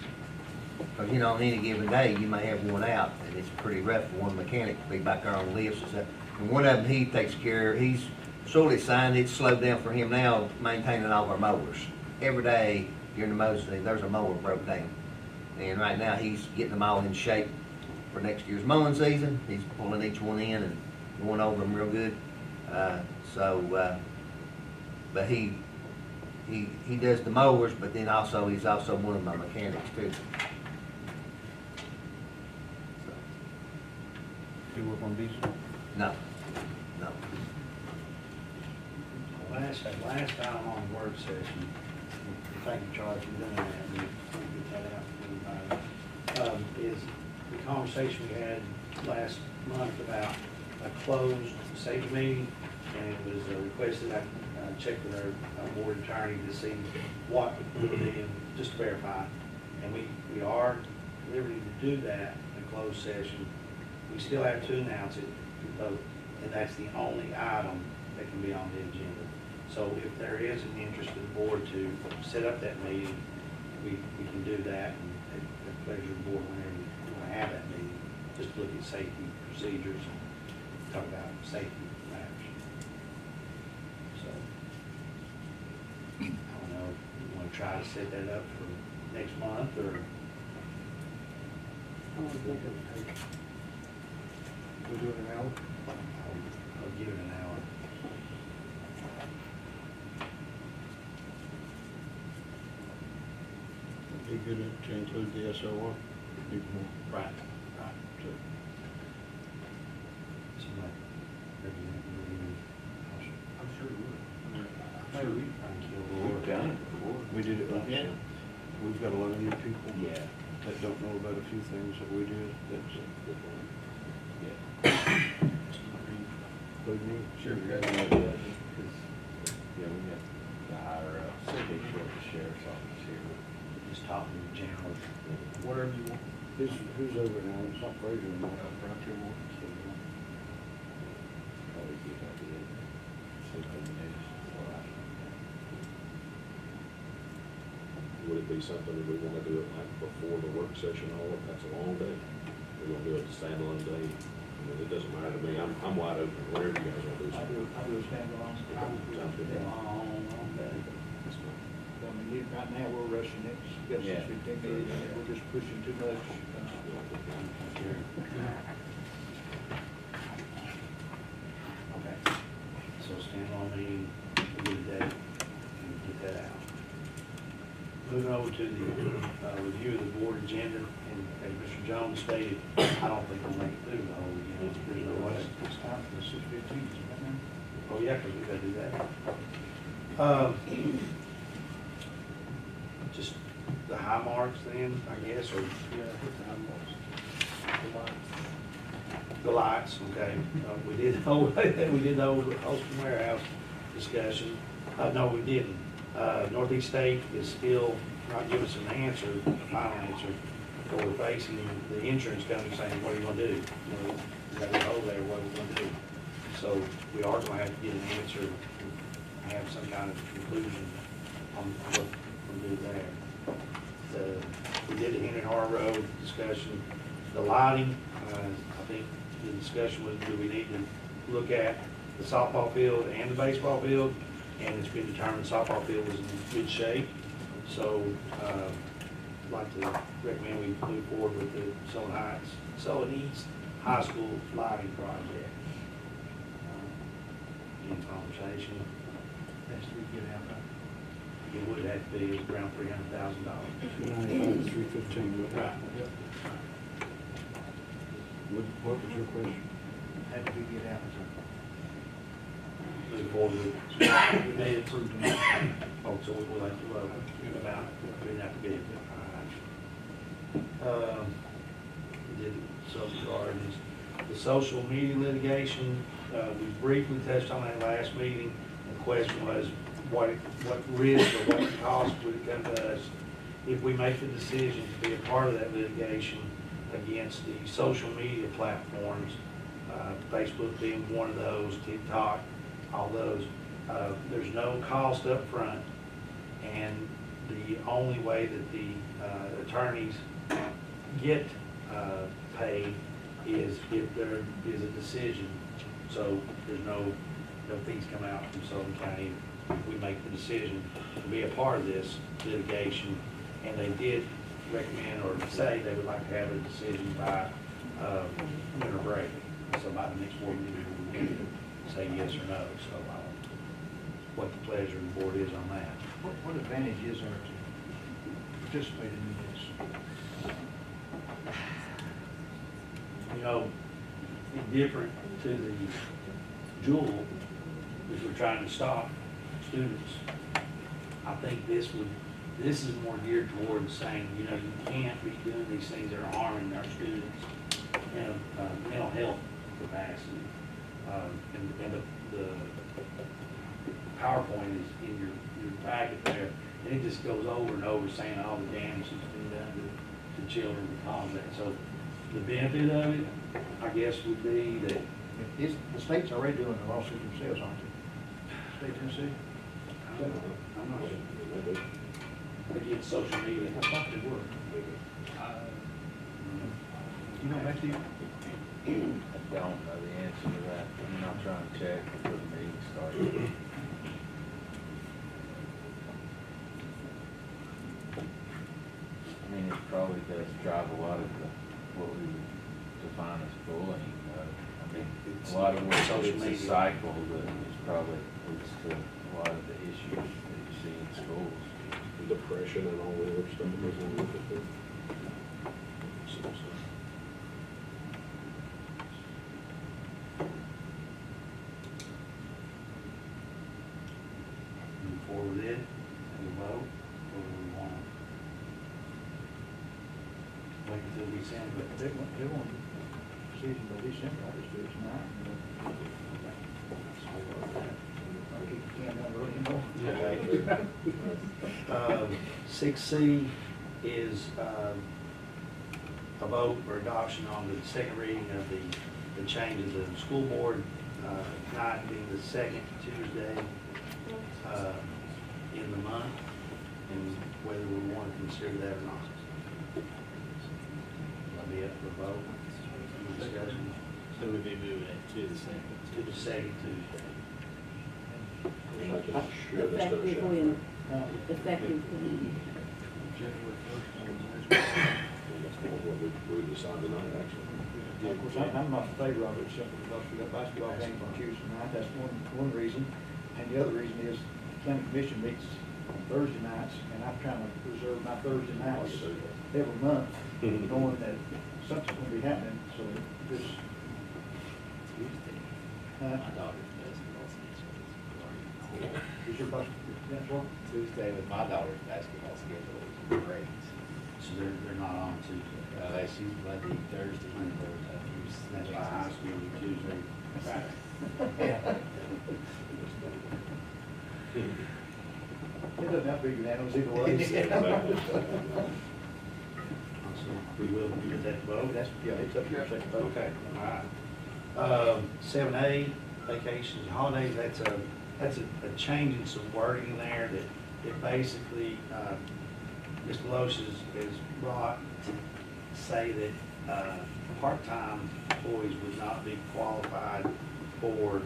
because you know, on any given day you may have one out, and it's pretty rough for one mechanic to be back there on lifts and stuff. And one of them he takes care of. He's solely assigned. It's slowed down for him now maintaining all of our mowers. Every day during the mowing season, there's a mower broke down, and right now he's getting them all in shape for next year's mowing season. He's pulling each one in and going over them real good. But he does the mowers, but then also he's also one of my mechanics too. So. Do you work on diesel? No, no. Last time on work session, thank you, Charlie, for doing that, and get that out to everybody, is the conversation we had last month about a closed safety meeting, and it was requested I check with our board attorney to see what would be, just to verify. And we are at liberty to do that in a closed session. We still have to announce it to vote, and that's the only item that can be on the agenda. So if there is an interest of the board to set up that meeting, we can do that, and at the pleasure of the board whenever you want to have that meeting, just look at safety procedures and talk about safety matters. So, I don't know, you want to try to set that up for next month, or? How long do you think it would take? We do it an hour? I'll give it an hour. Be good to include the SOR. Right. So, somebody represent me. I'm sure we would. Sure, we've done it before. We did it last year. We've got 11 new people. Yeah. that don't know about a few things that we did, that's, include me. Sure, we got to know that, because, yeah, we got to hire a city short the sheriff's office here. Just talking in general, whatever you want. Who's over now? It's not Fraser anymore. Frontier Ward. Probably a good idea. See if they can do it. Would it be something that we wanna do it like before the work session, all of, that's a long day. We're gonna do it a standalone day. I mean, it doesn't matter to me, I'm wide open, whatever you guys wanna do. I do a standalone. Sounds good. Long day. I mean, right now, we're rushing it, got Yeah. 15 minutes, we're just pushing too much. Okay, so standalone meeting, we get a date, and get that out. Moving over to the review of the board agenda, and as Mr. Jones stated, I don't think we'll make it through the whole agenda. There's no way. It's time for the 6:15, isn't it, man? Oh, yeah, because we gotta do that. Just the high marks then, I guess, or Yeah, hit the high marks. The lights. the lights, okay. We did the whole, we did the whole Holston warehouse discussion. No, we didn't. Northeast State is still not giving us an answer, a final answer. So we're facing the insurance company saying, what are you gonna do? You know, we got to hold there, what are we gonna do? So we are gonna have to get an answer, and have some kind of conclusion on what we'll do there. We did the Henry Harbor Road discussion. The lighting, I think the discussion was, do we need to look at the softball field and the baseball field? And it's been determined the softball field is in good shape. So, I'd like to recommend we move forward with the Sullivan East High School lighting project. In conversation, That's to get out, right? it would have to be around $300,000. 315. Right. What was your question? Had to be get out, Move forward with it. We may approve tonight. Oh, so we'll have to, about, we didn't have to get it. All right. We did social gardens. The social media litigation, we briefly touched on that last meeting. The question was, what risk or what cost would it come to us if we make the decision to be a part of that litigation against the social media platforms, Facebook being one of those, TikTok, all those. There's no cost up front, and the only way that the attorneys get paid is if there is a decision. So there's no fees come out from Sullivan County if we make the decision to be a part of this litigation. And they did recommend or say they would like to have a decision by winter break. So by the next board meeting, we need to say yes or no. So what the pleasure of the board is on that. What advantage is there to participate in this? You know, different to the Jewel, which we're trying to stop students. I think this is more geared towards saying, you know, you can't be doing these things that are harming our students in a mental health capacity. And the PowerPoint is in your packet there, and it just goes over and over saying all the damage that's been done to children because of that. So the benefit of it, I guess, would be that The state's already doing the lawsuit themselves, aren't they? State Tennessee? I'm not sure. Against social media. I thought they were. You know, Matthew? I don't know the answer to that. I'm not trying to check before the meeting starts. I mean, it probably does drive a lot of what we would define as bullying. I mean, a lot of it's a cycle that is probably leads to a lot of the issues that you see in schools. Depression and all the other stuff that goes on with it. Move forward with it, and we vote, or do we want to? wait until December. They want season by December, I'll just do it tonight. Okay. 6C is a vote for adoption on the second reading of the changes of the school board night being the second Tuesday in the month, and whether we want to consider that or not. That'll be up for vote. Discussion. So we'd be moving it to the second. To the second Tuesday. Effective when? Effective when? January 1st. That's more what we decided tonight, actually. Of course, I'm not in favor of it simply because we got basketball games on Tuesday night. That's one reason. And the other reason is the county commission meets on Thursday nights, and I'm trying to reserve my Thursday nights every month, knowing that something's going to be happening. So this Tuesday. My daughter's basketball schedule. is your that's what? Tuesday with my daughter's basketball schedule is great. So they're not on Tuesday. She's Monday, Thursday, and That's why high school is Tuesday, Friday. It doesn't have to be unanimous either way. So we will get that vote. That's, yeah, it's up to your second vote. Okay, all right. 7A, vacations and holidays, that's a change in some wording there that basically, Mr. Loesch has brought to say that part-time employees would not be qualified for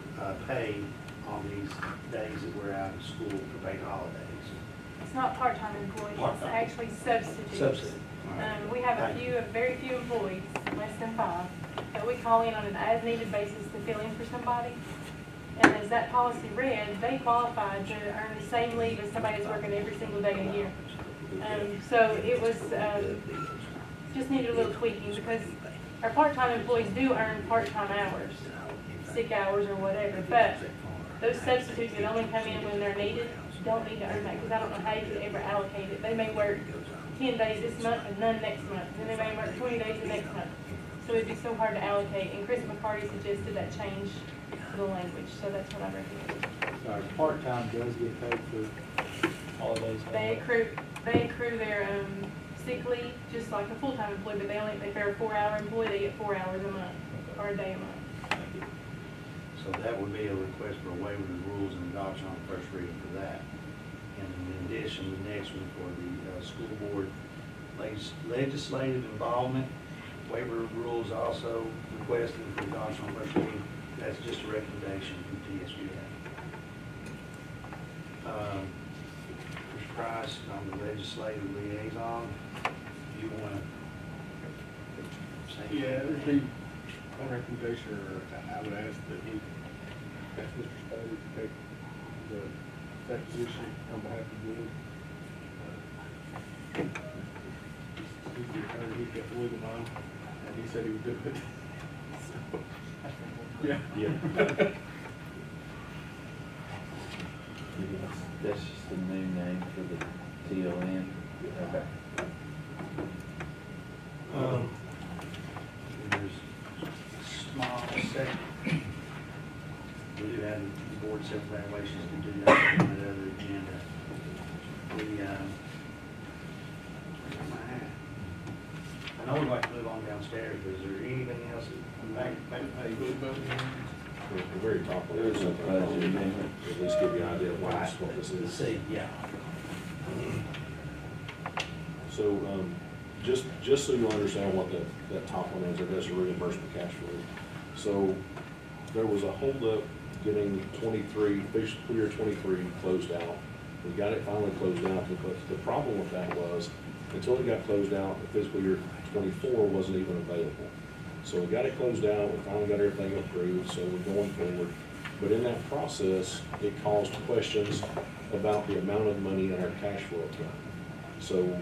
pay on these days that we're out of school for paid holidays. It's not part-time employees, it's actually substitutes. Substitute. We have very few employees, less than 5, that we call in on an as-needed basis to fill in for somebody. And as that policy read, they qualify to earn the same leave as somebody that's working every single day a year. So it was, just needed a little tweaking because our part-time employees do earn part-time hours, sick hours or whatever, but those substitutes that only come in when they're needed don't need to earn that because I don't know how you could ever allocate it. They may work 10 days this month and none next month, and they may work 20 days the next month. So it'd be so hard to allocate, and Chris McCarty suggested that change to the language, so that's what I recommend. Sorry, part-time does get paid for holidays. They accrue their sick leave just like a full-time employee, but if they're a 4-hour employee, they get 4 hours a month or a day a month. So that would be a request for a waiver of the rules and adoption on first reading for that. And in addition, the next one for the school board legislative involvement, waiver of rules also requested for adoption on first reading. That's just a recommendation from TSBA. Mr. Price, on the legislative liaison, you want to say? Yeah, there'd be one recommendation, or I would ask that we ask Mr. Spade to take that position on behalf of the board. He's the attorney, he's got the legal mind, and he said he would do it. So, yeah. That's just the new name for the TLN. Okay. There's a small second. We do have the board self-evaluations to do that on the other agenda. I know we'd like to move on downstairs, but is there anything else? The very top of it is at least give you an idea of what this is. See, yeah. So, just so you understand what that top one is, that's a reimbursement cash flow. So, there was a holdup getting fiscal year 23 closed out. We got it finally closed out, but the problem with that was, until it got closed out, the fiscal year 24 wasn't even available. So we got it closed out, we finally got everything approved, so we're going forward. But in that process, it caused questions about the amount of money in our cash flow account. So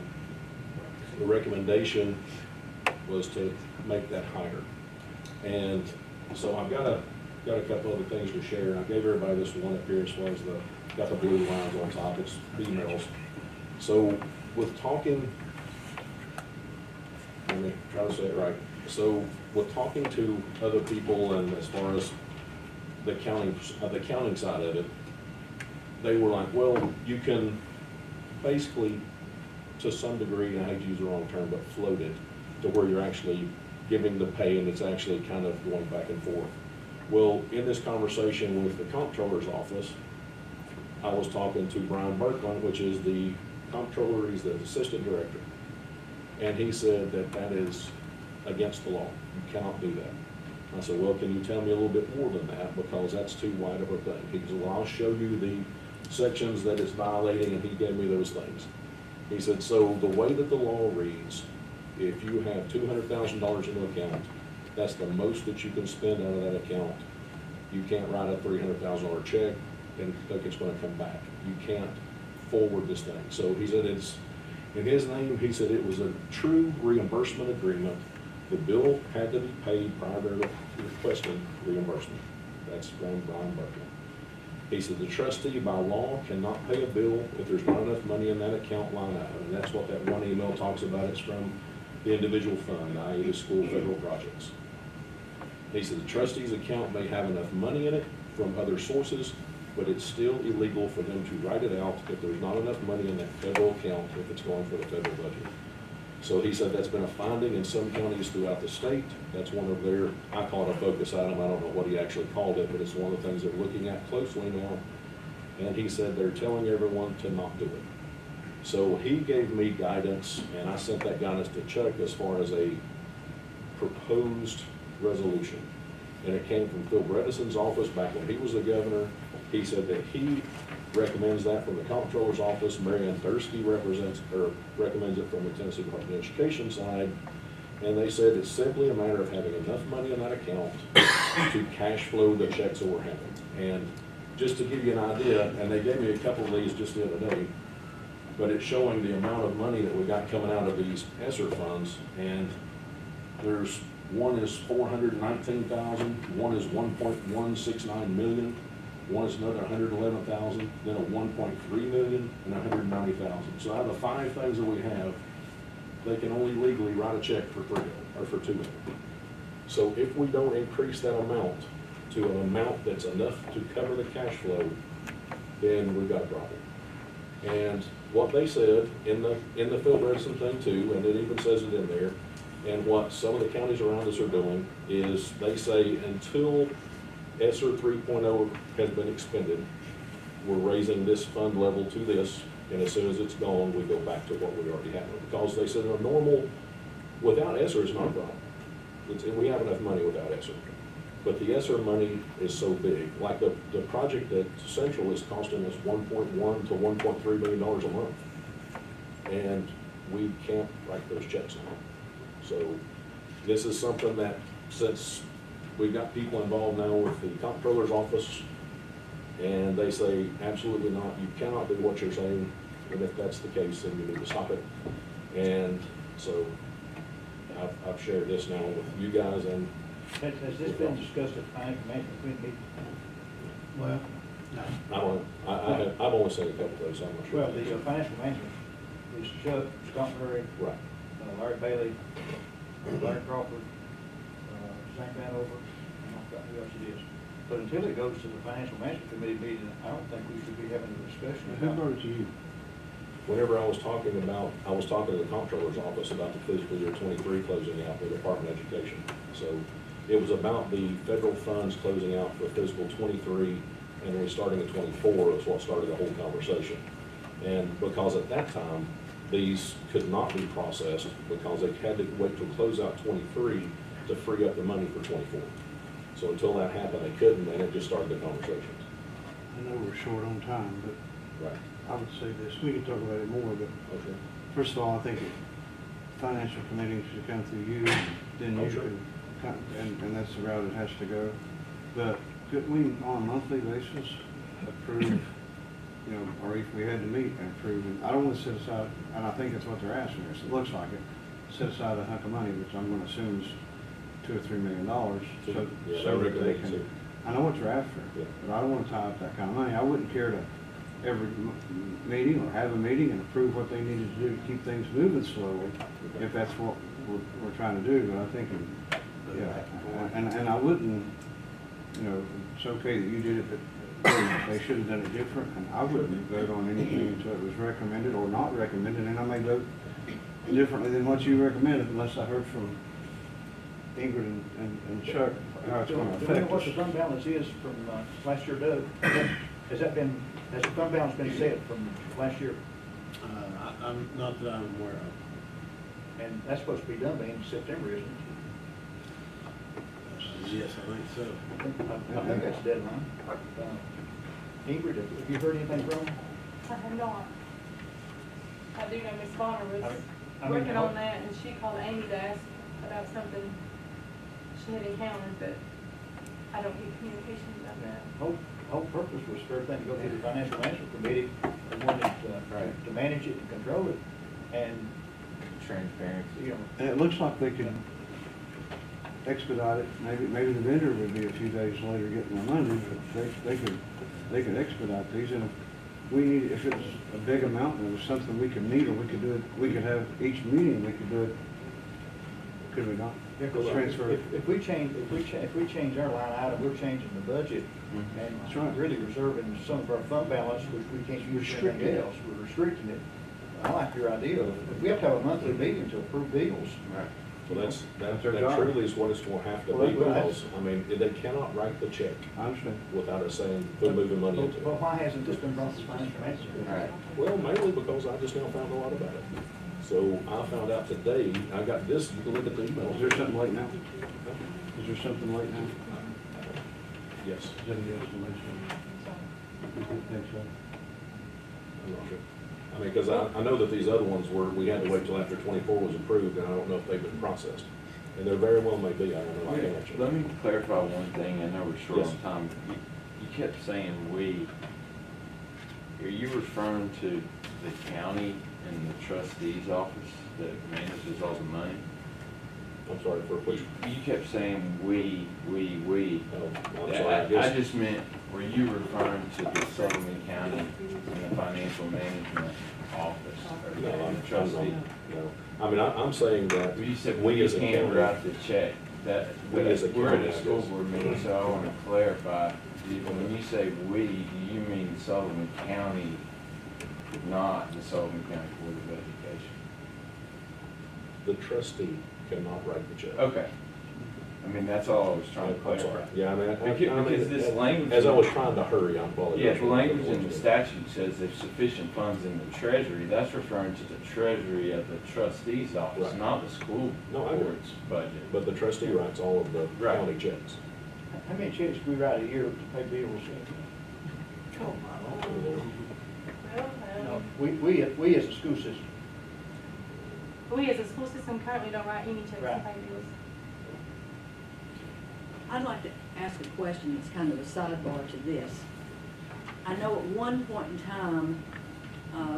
the recommendation was to make that higher. And so I've got a couple other things to share. I gave everybody this one up here as far as got the blue lines on top, it's emails. So with talking, and me try to say it right. So with talking to other people and as far as the accounting side of it, they were like, well, you can basically, to some degree, and I hate to use the wrong term, but float it to where you're actually giving the pay and it's actually kind of going back and forth. Well, in this conversation with the comptroller's office, I was talking to Brian Berkman, which is the comptroller, he's the assistant director. And he said that that is against the law. You cannot do that. I said, well, can you tell me a little bit more than that? Because that's too wide of a thing. He said, well, I'll show you the sections that it's violating, and he gave me those things. He said, so the way that the law reads, if you have $200,000 in an account, that's the most that you can spend out of that account. You can't write a $300,000 check and think it's gonna come back. You can't forward this thing. So he said it's, in his name, he said it was a true reimbursement agreement. The bill had to be paid prior to requesting reimbursement. That's from Brian Berkman. He said the trustee by law cannot pay a bill if there's not enough money in that account line item. And that's what that one email talks about. It's from the individual fund, i.e. the school federal projects. He said the trustee's account may have enough money in it from other sources, but it's still illegal for them to write it out if there's not enough money in that federal account if it's going for the federal budget. So he said that's been a finding in some counties throughout the state. That's one of their, I call it a focus item. I don't know what he actually called it, but it's one of the things they're looking at closely now. And he said they're telling everyone to not do it. So he gave me guidance, and I sent that guidance to Chuck as far as a proposed resolution. And it came from Phil Bredesen's office back when he was the governor. He said that he recommends that from the comptroller's office. Marianne Thursky recommends it from the Tennessee Department of Education side. And they said it's simply a matter of having enough money in that account to cash flow the checks that we're having. And just to give you an idea, and they gave me a couple of these just the other day, but it's showing the amount of money that we got coming out of these ESSER funds. And there's one is $419,000, one is $1.169 million. One is another 111,000, then a 1.3 million, and 190,000. So out of the 5 things that we have, they can only legally write a check for 3 or for 2 million. So if we don't increase that amount to an amount that's enough to cover the cash flow, then we've got a problem. And what they said in the Phil Bredesen thing too, and it even says it in there, and what some of the counties around us are doing is they say until ESSER 3.0 has been expended, we're raising this fund level to this, and as soon as it's gone, we go back to what we already have. Because they said a normal, without ESSER is not a problem. We have enough money without ESSER. But the ESSER money is so big. Like the project at Central is costing us $1.1 to $1.3 million a month. And we can't write those checks now. So this is something that, since we've got people involved now with the comptroller's office, and they say, absolutely not, you cannot do what you're saying, and if that's the case, then you need to stop it. And so I've shared this now with you guys, and has this been discussed at the financial management committee? Well, no. I've only seen a couple of those, so I'm not sure. Well, the financial management is Chuck, Scott Murray, right. Larry Bailey, Larry Crawford, St. Vanover, and I forgot who else it is. But until it goes to the financial management committee meeting, I don't think we should be having a discussion about. Who brought it to you? Whenever I was talking to the comptroller's office about the fiscal year 23 closing out with the Department of Education. So it was about the federal funds closing out for fiscal 23, and then starting at 24 is what started the whole conversation. And because at that time, these could not be processed because they had to wait till close out 23 to free up the money for 24. So until that happened, they couldn't, and it just started the conversations. I know we're short on time, but right. I would say this. We can talk about it more, but okay. First of all, I think financial committee should come through you, then you sure. can come, and that's the route it has to go. But could we, on a monthly basis, approve, you know, or if we had to meet and approve, and I don't want to set aside, and I think that's what they're asking us, it looks like it, set aside a hunk of money, which I'm going to assume is $2 or $3 million, so that they can, I know what they're after, but I don't want to tie up that kind of money. I wouldn't care to every meeting, or have a meeting and approve what they needed to do to keep things moving slowly, if that's what we're trying to do. But I think, yeah, and I wouldn't, you know, it's okay that you did it, but they should have done it different, and I wouldn't vote on anything until it was recommended or not recommended, and I may vote differently than what you recommended unless I heard from Ingrid and Chuck how it's going to Do we know affect what us. the fund balance is from last year, Doug? Has the fund balance been set from last year? I'm not that I'm aware of. And that's supposed to be done by end of September, isn't it? Yes, I think so. I think that's the deadline. Ingrid, have you heard anything from them? I have not. I do know Miss Bonner was I mean, working on that, and she called Amy to ask about something she had encountered, but I don't get communication about that. Whole purpose was for everything to go through the financial management committee, and wanted to manage it and control it, and Transparency. you know. And it looks like they could expedite it. Maybe the vendor would be a few days later getting the money, but they could expedite these. And if it was a big amount and it was something we could meet, or we could do it, we could have each meeting, we could do it. Could we not? Yeah, 'cause Transfer. if we change our line item, we're changing the budget, and That's right. really reserving some of our fund balance, which we can't use for anything Restricting it. else. We're restricting it. I like your idea. We have to have a monthly meeting to approve bills. Right. Well, that their job. truly is what it's going to have to Well, be, that's- because, I mean, they cannot write the check I understand. without us saying, we're moving money into it. Well, why hasn't this been brought to financial management? Right. Well, mainly because I just now found a lot about it. So I found out today, I got this, you can look at the email. Is there something late now? Is there something late now? Yes. Is that a yes or no? You think so? I'm not sure. I mean, because I know that these other ones we had to wait till after 24 was approved, and I don't know if they've been processed. And there very well may be, I don't know, I can't answer. Let me clarify one thing, I know we're short Yes. on time. You kept saying we. Are you referring to the county and the trustee's office that manages all the money? I'm sorry, for which? You kept saying we. Oh, I'm sorry, I I guess. just meant, were you referring to the Sullivan County and the financial management office? Or No, I'm the trustee? No, I mean, I'm saying that You said we we as a can't county. write the check. That, We as a we're county, at I a school guess. board meeting, so I want to clarify. When you say we, do you mean Sullivan County, not the Sullivan County Board of Education? The trustee cannot write the check. Okay. I mean, that's all I was trying to I'm sorry. clarify. Yeah, I mean, Because this language. as I was trying to hurry, I apologize. Yeah, the language in the statute says if sufficient funds in the treasury, that's referring to the treasury of the trustee's office, Right. not the school No, I agree. board's budget. But the trustee writes all of the Right. county checks. How many checks do we write a year to pay bills? Well, We as a school system. we as a school system currently don't write any checks to Right. pay bills. I'd like to ask a question that's kind of a sidebar to this. I know at one point in time,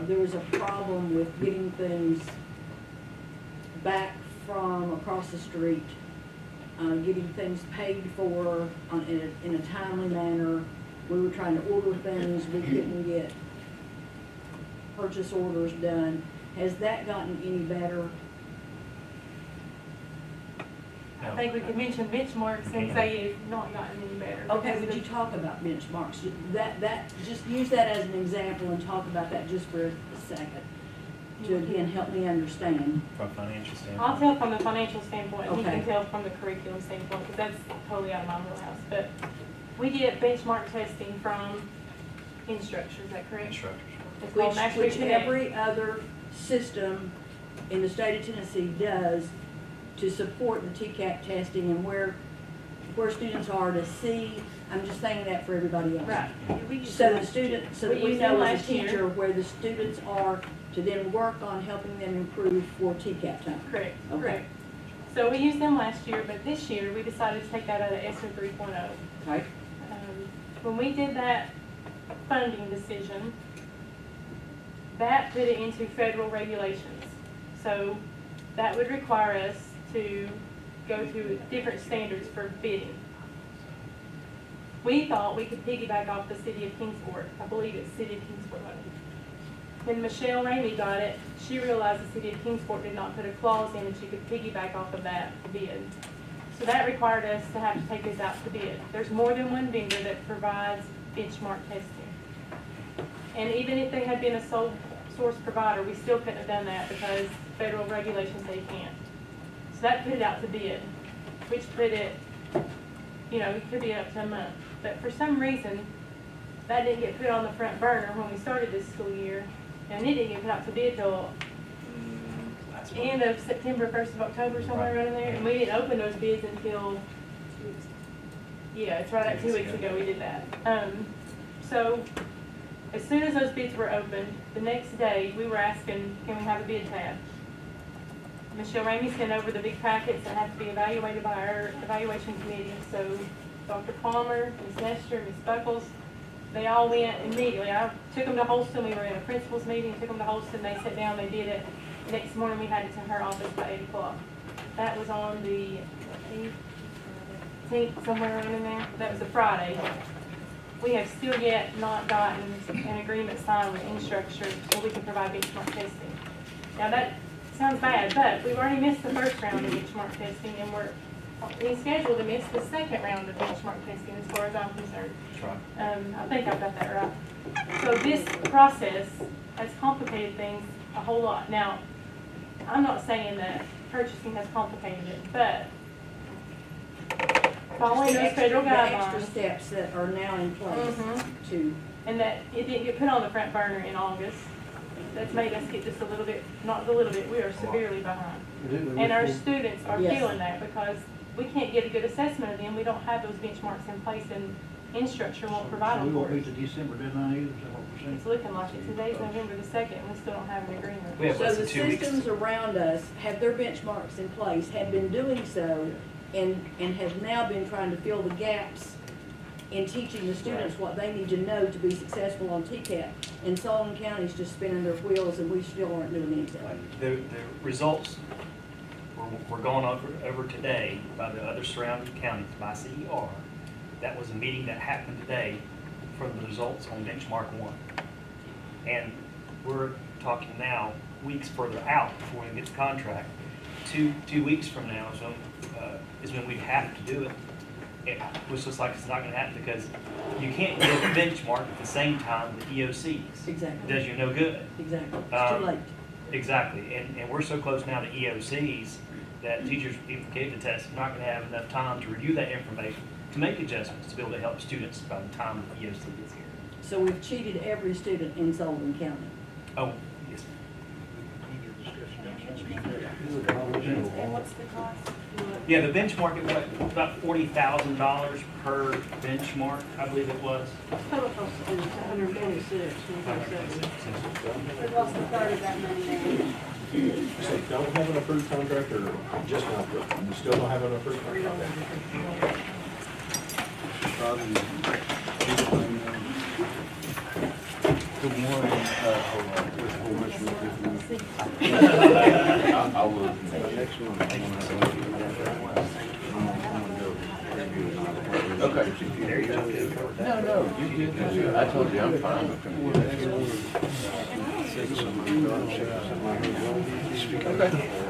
there was a problem with getting things back from across the street, getting things paid for in a timely manner. We were trying to order things, we couldn't get purchase orders done. Has that gotten any better? I think we could mention benchmarks and say it's not gotten any better. Okay, because would you talk about benchmarks? Just use that as an example and talk about that just for a second, to again, help me understand. From a financial standpoint. I'll tell from the financial standpoint, and he Okay. can tell from the curriculum standpoint, because that's totally out of my wheelhouse. But we get benchmark testing from instructors, is that correct? Instructors. It's called Mastery Which Connect. every other system in the state of Tennessee does to support the TCAP testing and where students are to see. I'm just saying that for everybody else. Right. We use So them the student, so We that we used them know as a last year. teacher where the students are to then work on helping them improve for TCAP time. Correct, Okay. correct. So we used them last year, but this year we decided to take that out of ESSER 3.0. Right? When we did that funding decision, that put it into federal regulations. So that would require us to go through different standards for bidding. We thought we could piggyback off the city of Kingsport. I believe it's city of Kingsport money. When Michelle Ramey got it, she realized the city of Kingsport did not put a clause in that she could piggyback off of that bid. So that required us to have to take this out to bid. There's more than one vendor that provides benchmark testing. And even if they had been a sole source provider, we still couldn't have done that because federal regulations say you can't. So that put it out to bid, which put it, you know, it could be up to a month. But for some reason, that didn't get put on the front burner when we started this school year. And it didn't get put out to bid till end of September, 1st of October, somewhere around in there. And we didn't open those bids until, yeah, it's right at 2 weeks ago we did that. So as soon as those bids were opened, the next day we were asking, can we have a bid tab? Michelle Ramey sent over the big packets that have to be evaluated by our evaluation committee. So Dr. Palmer, Ms. Nestor, Ms. Buckles, they all went immediately. I took them to Holston. We were in a principal's meeting, took them to Holston. They sat down, they did it. The next morning we had it to her office by 8 o'clock. That was on the 18th, somewhere around in there. That was a Friday. We have still yet not gotten an agreement signed with Instructure so we can provide benchmark testing. Now that sounds bad, but we've already missed the first round of benchmark testing and we're being scheduled to miss the second round of benchmark testing as far as I'm concerned. That's right. I think I've got that right. So this process has complicated things a whole lot. Now, I'm not saying that purchasing has complicated it, but following those federal The guidelines. extra steps that are now in place to. And that it didn't get put on the front burner in August. That's made us get just a little bit, not a little bit, we are severely behind. And our students are feeling that because we can't get a good assessment of them. We don't have those benchmarks in place and Instructure won't provide So we them for won't us. meet the December deadline either, is that what we're saying? It's looking like it. Today's November the 2nd and we still don't have an agreement. We have So less the than 2 weeks. systems around us have their benchmarks in place, have been doing so, and have now been trying to fill the gaps in teaching the students what they need to know to be successful on TCAP. And Sullivan County's just spinning their wheels and we still aren't doing anything. The results were going over today by the other surrounding counties by CER. That was a meeting that happened today for the results on benchmark 1. And we're talking now weeks further out before we get the contract. Two weeks from now is when we have to do it. It was just like it's not going to happen because you can't get a benchmark at the same time the EOCs. Exactly. It does you no good. Exactly. It's too late. Exactly. And we're so close now to EOCs that teachers, even gave the test, are not going to have enough time to review that information to make adjustments to be able to help students by the time the EOC gets here. So we've cheated every student in Sullivan County. Oh, yes. And what's the cost? Yeah, the benchmark, it was about $40,000 per benchmark, I believe it was. Total cost is 126. We've lost a third of that money now. So don't have an approved contract or just not, you still don't have an approved contract? Good morning. I will. Next one. Okay. No, you did. I told you I'm fine.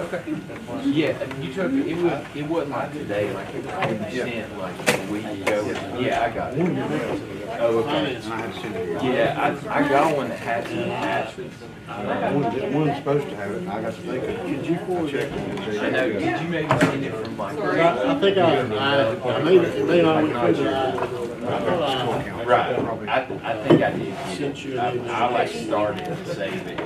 Okay. Yeah, you took it wasn't like today, like it was sent like a week ago. Yeah, I got it. Oh, okay. Yeah, I got one that had some attachments. One's supposed to have it, I got to think of it. Did you forward it? I know, did you maybe send it from like? I think I made it on Right, I think I did. I like started to save it. Yeah.